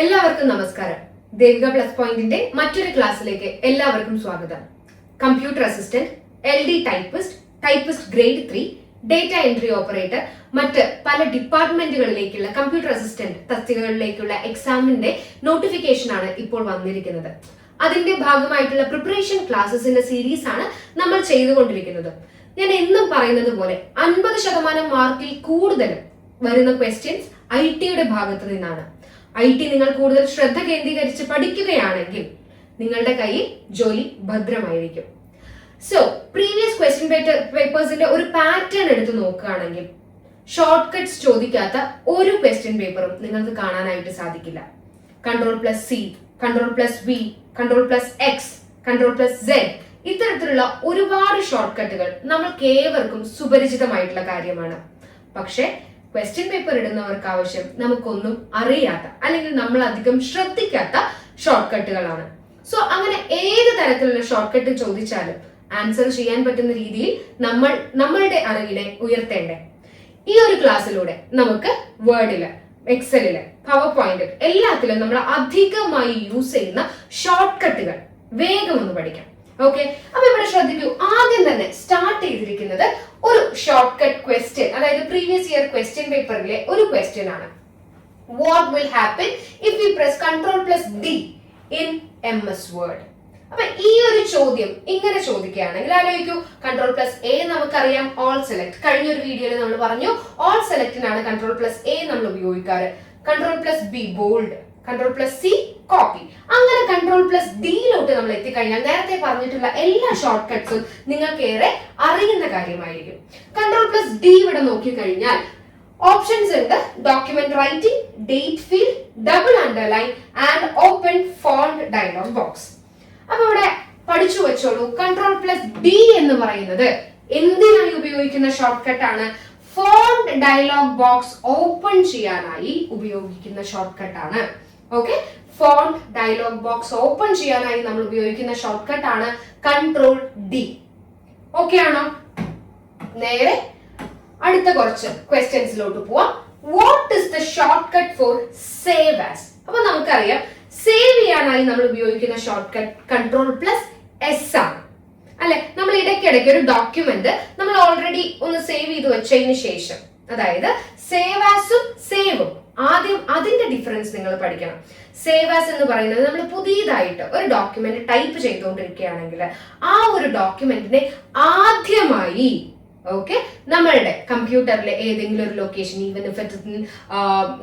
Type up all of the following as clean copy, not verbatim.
എല്ലാവർക്കും നമസ്കാരം. ദേവിക പ്ലസ് പോയിന്റിന്റെ മറ്റൊരു ക്ലാസ്സിലേക്ക് എല്ലാവർക്കും സ്വാഗതം. Computer assistant, LD typist grade 3, data entry operator, മറ്റ് പല ഡിപ്പാർട്ട്മെന്റുകളിലേക്കുള്ള കമ്പ്യൂട്ടർ അസിസ്റ്റന്റ് തസ്തികകളിലേക്കുള്ള എക്സാമിന്റെ നോട്ടിഫിക്കേഷൻ ആണ് ഇപ്പോൾ വന്നിരിക്കുന്നത്. അതിന്റെ ഭാഗമായിട്ടുള്ള പ്രിപ്പറേഷൻ ക്ലാസ്സസിന്റെ സീരീസ് ആണ് നമ്മൾ ചെയ്തുകൊണ്ടിരിക്കുന്നത്. ഞാൻ എന്നും പറയുന്നത് പോലെ 50% മാർക്കിൽ കൂടുതൽ വരുന്ന ക്വസ്റ്റ്യൻസ് IT ഭാഗത്ത് നിന്നാണ്. IT നിങ്ങൾ കൂടുതൽ ശ്രദ്ധ കേന്ദ്രീകരിച്ച് പഠിക്കുകയാണെങ്കിൽ നിങ്ങളുടെ കയ്യിൽ ജോലി ഭദ്രമായിരിക്കും. സോ പ്രീവിയസ് ക്വസ്റ്റ്യൻ പേപ്പേഴ്സിന്റെ ഒരു പാറ്റേൺ എടുത്ത് നോക്കുകയാണെങ്കിൽ ഷോർട്ട് കട്ട്സ് ചോദിക്കാത്ത ഒരു ക്വസ്റ്റ്യൻ പേപ്പറും നിങ്ങൾക്ക് കാണാനായിട്ട് സാധിക്കില്ല. Ctrl+C, Ctrl+V, Ctrl+X, Ctrl+Z ഇത്തരത്തിലുള്ള ഒരുപാട് ഷോർട്ട് കട്ടുകൾ നമ്മൾക്ക് ഏവർക്കും സുപരിചിതമായിട്ടുള്ള കാര്യമാണ്. പക്ഷെ ക്വസ്റ്റ്യൻ പേപ്പർ ഇടുന്നവർക്ക് ആവശ്യം നമുക്കൊന്നും അറിയാത്ത അല്ലെങ്കിൽ നമ്മൾ അധികം ശ്രദ്ധിക്കാത്ത ഷോർട്ട് കട്ടുകളാണ്. സോ അങ്ങനെ ഏത് തരത്തിലുള്ള ഷോർട്ട് കട്ട് ചോദിച്ചാലും ആൻസർ ചെയ്യാൻ പറ്റുന്ന രീതിയിൽ നമ്മളുടെ അറിവിനെ ഉയർത്തേണ്ടേ. ഈ ഒരു ക്ലാസ്സിലൂടെ നമുക്ക് വേർഡില്, എക്സലില്, പവർ പോയിന്റിൽ എല്ലാത്തിലും നമ്മൾ അധികമായി യൂസ് ചെയ്യുന്ന ഷോർട്ട് കട്ടുകൾ വേഗം ഒന്ന് പഠിക്കാം. ഓക്കെ, അപ്പൊ ഇവിടെ ശ്രദ്ധിക്കൂ. ആദ്യം തന്നെ സ്റ്റാർട്ട് ചെയ്തിരിക്കുന്നത് ഒരു ഷോർട്ട് കട്ട് ക്വസ്റ്റ്യൻ, അതായത് പ്രീവിയസ് ഇയർ ക്വസ്റ്റ്യൻ പേപ്പറിലെ ഒരു ക്വസ്റ്റ്യൻ ആണ്. What will happen if you press Ctrl+D in MS Word? അപ്പൊ ഈ ഒരു ചോദ്യം ഇങ്ങനെ ചോദിക്കുകയാണെങ്കിൽ ആലോചിക്കൂ. Ctrl+A നമുക്കറിയാം, ഓൾ സെലക്ട്. കഴിഞ്ഞ ഒരു വീഡിയോയിൽ നമ്മൾ പറഞ്ഞു ഓൾ സെലക്ടിനാണ് Ctrl+A നമ്മൾ ഉപയോഗിക്കാറ്. Ctrl+B bold, Ctrl+C copy. അങ്ങനെ Ctrl+D നമ്മൾ എത്തിക്കഴിഞ്ഞാൽ നേരത്തെ പറഞ്ഞിട്ടുള്ള എല്ലാ ഷോർട്ട് കട്ട്സും നിങ്ങൾക്ക് ഏറെ അറിയുന്ന കാര്യമായിരിക്കും. Ctrl+D ഇവിടെ നോക്കിക്കഴിഞ്ഞാൽ ഓപ്ഷൻസ് ഉണ്ട്. Document writing, date field, double underline and open font dialogue box. അപ്പൊ ഇവിടെ പഠിച്ചു വെച്ചോളൂ. Ctrl+D എന്ന് പറയുന്നത് എന്തിനായി ഉപയോഗിക്കുന്ന ഷോർട്ട് കട്ട് ആണ്? ഫോണ്ട് ഡയലോഗ് ബോക്സ് ഓപ്പൺ ചെയ്യാനായി ഉപയോഗിക്കുന്ന ഷോർട്ട് കട്ട് ആണ്. Okay, font dialogue box open ചെയ്യാനായി നമ്മൾ ഉപയോഗിക്കുന്ന ഷോർട്ട് കട്ട് ആണ് Ctrl+D. ഓക്കെ ആണോ? നേരെ അടുത്ത കുറച്ച് ക്വസ്റ്റ്യൻസിലോട്ട് പോവാം. What is the short cut four save as? അപ്പൊ നമുക്കറിയാം സേവ് ചെയ്യാനായി നമ്മൾ ഉപയോഗിക്കുന്ന ഷോർട്ട് കട്ട് Ctrl+S ആണ് അല്ലെ. നമ്മൾ ഇടയ്ക്കിടയ്ക്ക് ഒരു ഡോക്യുമെന്റ് നമ്മൾ ഓൾറെഡി ഒന്ന് സേവ് ചെയ്ത് വെച്ചതിന് ശേഷം, അതായത് സേവ് ആസും സേവും, ആദ്യം അതിന്റെ ഡിഫറൻസ് നിങ്ങൾ പഠിക്കണം. സേവ് ആസ് എന്ന് പറയുന്നത് നമ്മൾ പുതിയതായിട്ട് ഒരു ഡോക്യുമെന്റ് ടൈപ്പ് ചെയ്തുകൊണ്ടിരിക്കുകയാണെങ്കിൽ ആ ഒരു ഡോക്യുമെന്റിനെ ആദ്യമായി നമ്മളുടെ കമ്പ്യൂട്ടറിലെ ഏതെങ്കിലും ഒരു ലൊക്കേഷൻ, ഈവൻ ഇഫ് ഇറ്റ്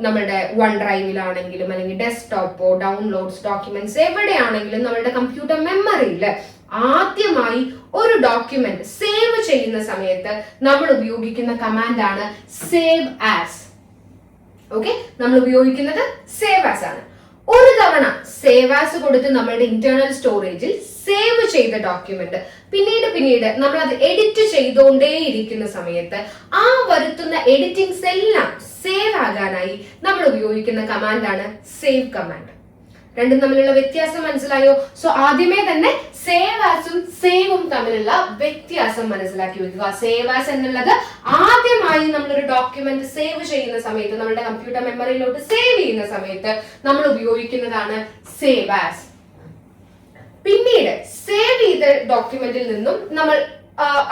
നമ്മളുടെ OneDriveലാണെങ്കിലും അല്ലെങ്കിൽ ഡെസ്ക്ടോപ്പോ, ഡൗൺലോഡ്സ്, ഡോക്യുമെന്റ്സ് എവിടെയാണെങ്കിലും നമ്മളുടെ കമ്പ്യൂട്ടർ മെമ്മറിയിൽ ആദ്യമായി ഒരു ഡോക്യുമെന്റ് സേവ് ചെയ്യുന്ന സമയത്ത് നമ്മൾ ഉപയോഗിക്കുന്ന കമാൻഡ് ആണ് സേവ് ആസ്. ഓക്കെ, നമ്മൾ ഉപയോഗിക്കുന്നത് സേവ് ആസ് ആണ്. ഒരു തവണ സേവ് ആസ് കൊടുത്ത് നമ്മളുടെ ഇന്റേണൽ സ്റ്റോറേജിൽ സേവ് ചെയ്ത ഡോക്യുമെന്റ് പിന്നീട് നമ്മൾ അത് എഡിറ്റ് ചെയ്തുകൊണ്ടേയിരിക്കുന്ന സമയത്ത് ആ വരുത്തുന്ന എഡിറ്റിംഗ്സ് എല്ലാം സേവ് ആകാനായി നമ്മൾ ഉപയോഗിക്കുന്ന കമാൻഡ് ആണ് സേവ് കമാൻഡ്. രണ്ടും തമ്മിലുള്ള വ്യത്യാസം മനസ്സിലായോ? സോ ആദ്യമേ തന്നെ സേവ് ആസും സേവും തമ്മിലുള്ള വ്യത്യാസം മനസ്സിലാക്കി വെക്കുക. സേവ് ആസ് എന്നുള്ളത് ആദ്യമായി നമ്മളൊരു ഡോക്യുമെന്റ് സേവ് ചെയ്യുന്ന സമയത്ത്, നമ്മുടെ കമ്പ്യൂട്ടർ മെമ്മറിയിലോട്ട് സേവ് ചെയ്യുന്ന സമയത്ത് നമ്മൾ ഉപയോഗിക്കുന്നതാണ് സേവ് ആസ്. പിന്നീട് സേവ് ചെയ്ത ഡോക്യുമെന്റിൽ നിന്നും നമ്മൾ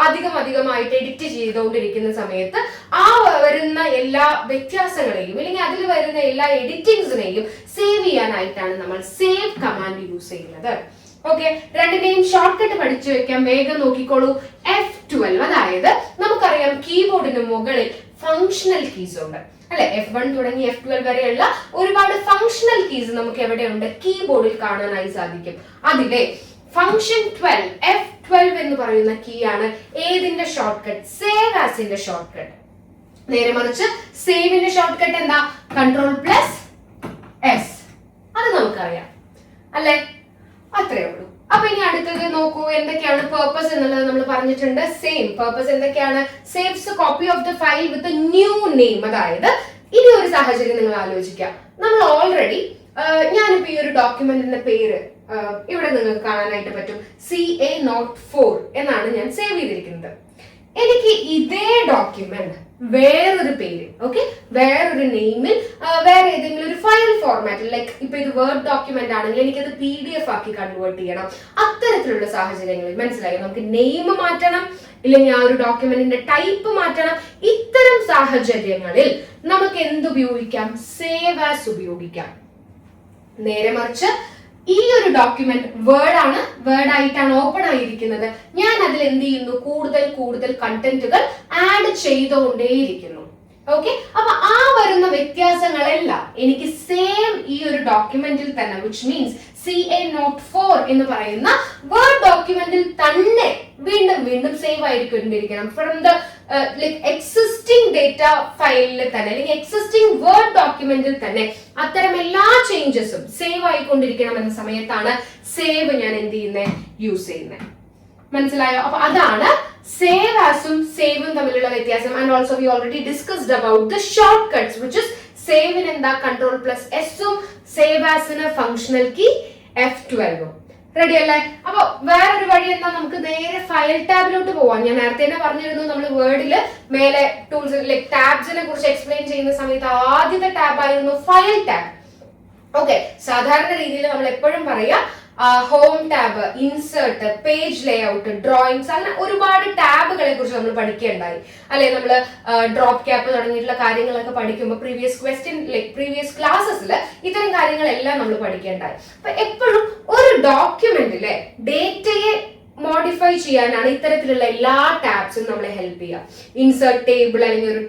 അധികമായിട്ട് എഡിറ്റ് ചെയ്തുകൊണ്ടിരിക്കുന്ന സമയത്ത് ആ വരുന്ന എല്ലാ വ്യത്യാസങ്ങളെയും അല്ലെങ്കിൽ അതിൽ വരുന്ന എല്ലാ എഡിറ്റിംഗ്സിനെയും സേവ് ചെയ്യാനായിട്ടാണ് നമ്മൾ സേവ് കമാൻഡ് യൂസ് ചെയ്യുന്നത്. ഓക്കെ, രണ്ടിന്റെയും ഷോർട്ട് കട്ട് പഠിച്ചു വെക്കാം. വേഗം നോക്കിക്കോളൂ. F12, അതായത് നമുക്കറിയാം കീബോർഡിന് മുകളിൽ ഫങ്ഷണൽ കീസ് ഉണ്ട് അല്ലെ. F1 തുടങ്ങി F12 വരെയുള്ള ഒരുപാട് ഫങ്ഷണൽ കീസ് നമുക്ക് എവിടെയുണ്ട്? കീബോർഡിൽ കാണാനായി സാധിക്കും. അതിലെ ഫംഗ്ഷൻ 12, F12 എന്ന് പറയുന്ന കീ ആണ് ഏതിന്റെ ഷോർട്ട് കട്ട്? സേവ് ആസിന്റെ ഷോർട്ട് കട്ട്. നേരെ മറിച്ച് സേവിന്റെ ഷോർട്ട് കട്ട് എന്താ? Ctrl+S. അത് നമുക്കറിയാം അല്ലെ. അത്രേ ഉള്ളൂ. അപ്പൊ ഇനി അടുത്തത് നോക്കൂ. എന്തൊക്കെയാണ് പേർപ്പസ് എന്നുള്ളത് നമ്മൾ പറഞ്ഞിട്ടുണ്ട്. സെയിം പേർപ്പസ് എന്തൊക്കെയാണ്? Saves copy of the file with new name. അതായത് ഇനി ഒരു സാഹചര്യം നിങ്ങൾ ആലോചിക്കുക. നമ്മൾ ഓൾറെഡി ഞാനിപ്പോ ഈ ഒരു ഡോക്യുമെന്റിന്റെ പേര് ഇവിടെ നിങ്ങൾക്ക് കാണാനായിട്ട് പറ്റും. CA04 എന്നാണ് ഞാൻ സേവ് ചെയ്തിരിക്കുന്നത്. എനിക്ക് ഇതേ ഡോക്യുമെന്റ് വേറൊരു പേര്, ഓക്കെ, വേറൊരു നെയിമിൽ വേറെ ഏതെങ്കിലും ഒരു ഫയൽ ഫോർമാറ്റിൽ, ലൈക്ക് ഇപ്പൊ ഇത് വേർഡ് ഡോക്യുമെന്റ് ആണെങ്കിൽ എനിക്കത് PDF ആക്കി കൺവേർട്ട് ചെയ്യണം. അത്തരത്തിലുള്ള സാഹചര്യങ്ങളിൽ മനസ്സിലായി, നമുക്ക് നെയിം മാറ്റണം, ഇല്ലെങ്കിൽ ആ ഒരു ഡോക്യുമെന്റിന്റെ ടൈപ്പ് മാറ്റണം. ഇത്തരം സാഹചര്യങ്ങളിൽ നമുക്ക് എന്തുപയോഗിക്കാം? സേവ് ആസ് ഉപയോഗിക്കാം. നേരെ മറിച്ച് ഈ ഒരു ഡോക്യുമെന്റ് വേർഡ് ആയിട്ടാണ് ഓപ്പൺ ആയിരിക്കുന്നത്, ഞാൻ അതിൽ എന്ത് ചെയ്യുന്നു? കൂടുതൽ കണ്ടന്റുകൾ ആഡ് ചെയ്തുകൊണ്ടേയിരിക്കുന്നു. ഓക്കെ, അപ്പൊ ആ വരുന്ന വ്യത്യാസങ്ങളെല്ലാം എനിക്ക് സെയിം ഈ ഒരു ഡോക്യുമെന്റിൽ തന്നെ, വിച്ച് മീൻസ് CA Note 4 എന്ന് പറയുന്ന വേർഡ് ഡോക്യുമെന്റിൽ തന്നെ വീണ്ടും സേവ് ആയിരിക്കൊണ്ടിരിക്കണം. From the like existing data ഫയലിൽ തന്നെ, അല്ലെങ്കിൽ എക്സിസ്റ്റിംഗ് വേർഡ് ഡോക്യുമെന്റിൽ തന്നെ അത്തരം എല്ലാ ചേഞ്ചസും സേവ് ആയിക്കൊണ്ടിരിക്കണം എന്ന സമയത്താണ് സേവ് ഞാൻ എന്ത് ചെയ്യുന്നത്? യൂസ് ചെയ്യുന്നത്. മനസ്സിലായോ? അപ്പൊ അതാണ് സേവ് ആസും സേവും തമ്മിലുള്ള വ്യത്യാസം. And also we already discussed about the shortcuts, which is സേവിന് എന്താ Ctrl+S ഉം സേവ് ആസിന് ഫങ്ഷണൽ കീ F12 ഉം. റെഡി അല്ലേ? അപ്പൊ വേറൊരു വഴി എന്താ? നമുക്ക് നേരെ ഫയൽ ടാബിലോട്ട് പോവാം. ഞാൻ നേരത്തെ തന്നെ പറഞ്ഞിരുന്നു, നമ്മൾ വേർഡില് മേലെ ടൂൾസ് ലൈക് ടാബ്സിനെ കുറിച്ച് എക്സ്പ്ലെയിൻ ചെയ്യുന്ന സമയത്ത് ആദ്യത്തെ ടാബ് ആയിരുന്നു ഫയൽ ടാബ്. ഓക്കെ, സാധാരണ രീതിയിൽ നമ്മൾ എപ്പോഴും പറയാ home tab, insert, page layout, drawings, അങ്ങനെ ഒരുപാട് ടാബുകളെ കുറിച്ച് നമ്മൾ പഠിക്കുകയുണ്ടായി അല്ലെ? നമ്മൾ ഡ്രോപ്പ് ക്യാപ്പ് തുടങ്ങിയിട്ടുള്ള കാര്യങ്ങളൊക്കെ പഠിക്കുമ്പോൾ പ്രീവിയസ് ക്ലാസ്സസിൽ ഇത്തരം കാര്യങ്ങളെല്ലാം നമ്മൾ പഠിക്കുകയുണ്ടായി. അപ്പൊ എപ്പോഴും ഒരു ഡോക്യുമെന്റിലെ ഡേറ്റയെ മോഡിഫൈ ചെയ്യാനാണ് ഇത്തരത്തിലുള്ള എല്ലാ ടാബ്സും നമ്മളെ ഹെൽപ്പ് ചെയ്യുക. ഇൻസേർട്ട് ടേബിൾ, അല്ലെങ്കിൽ ഒരു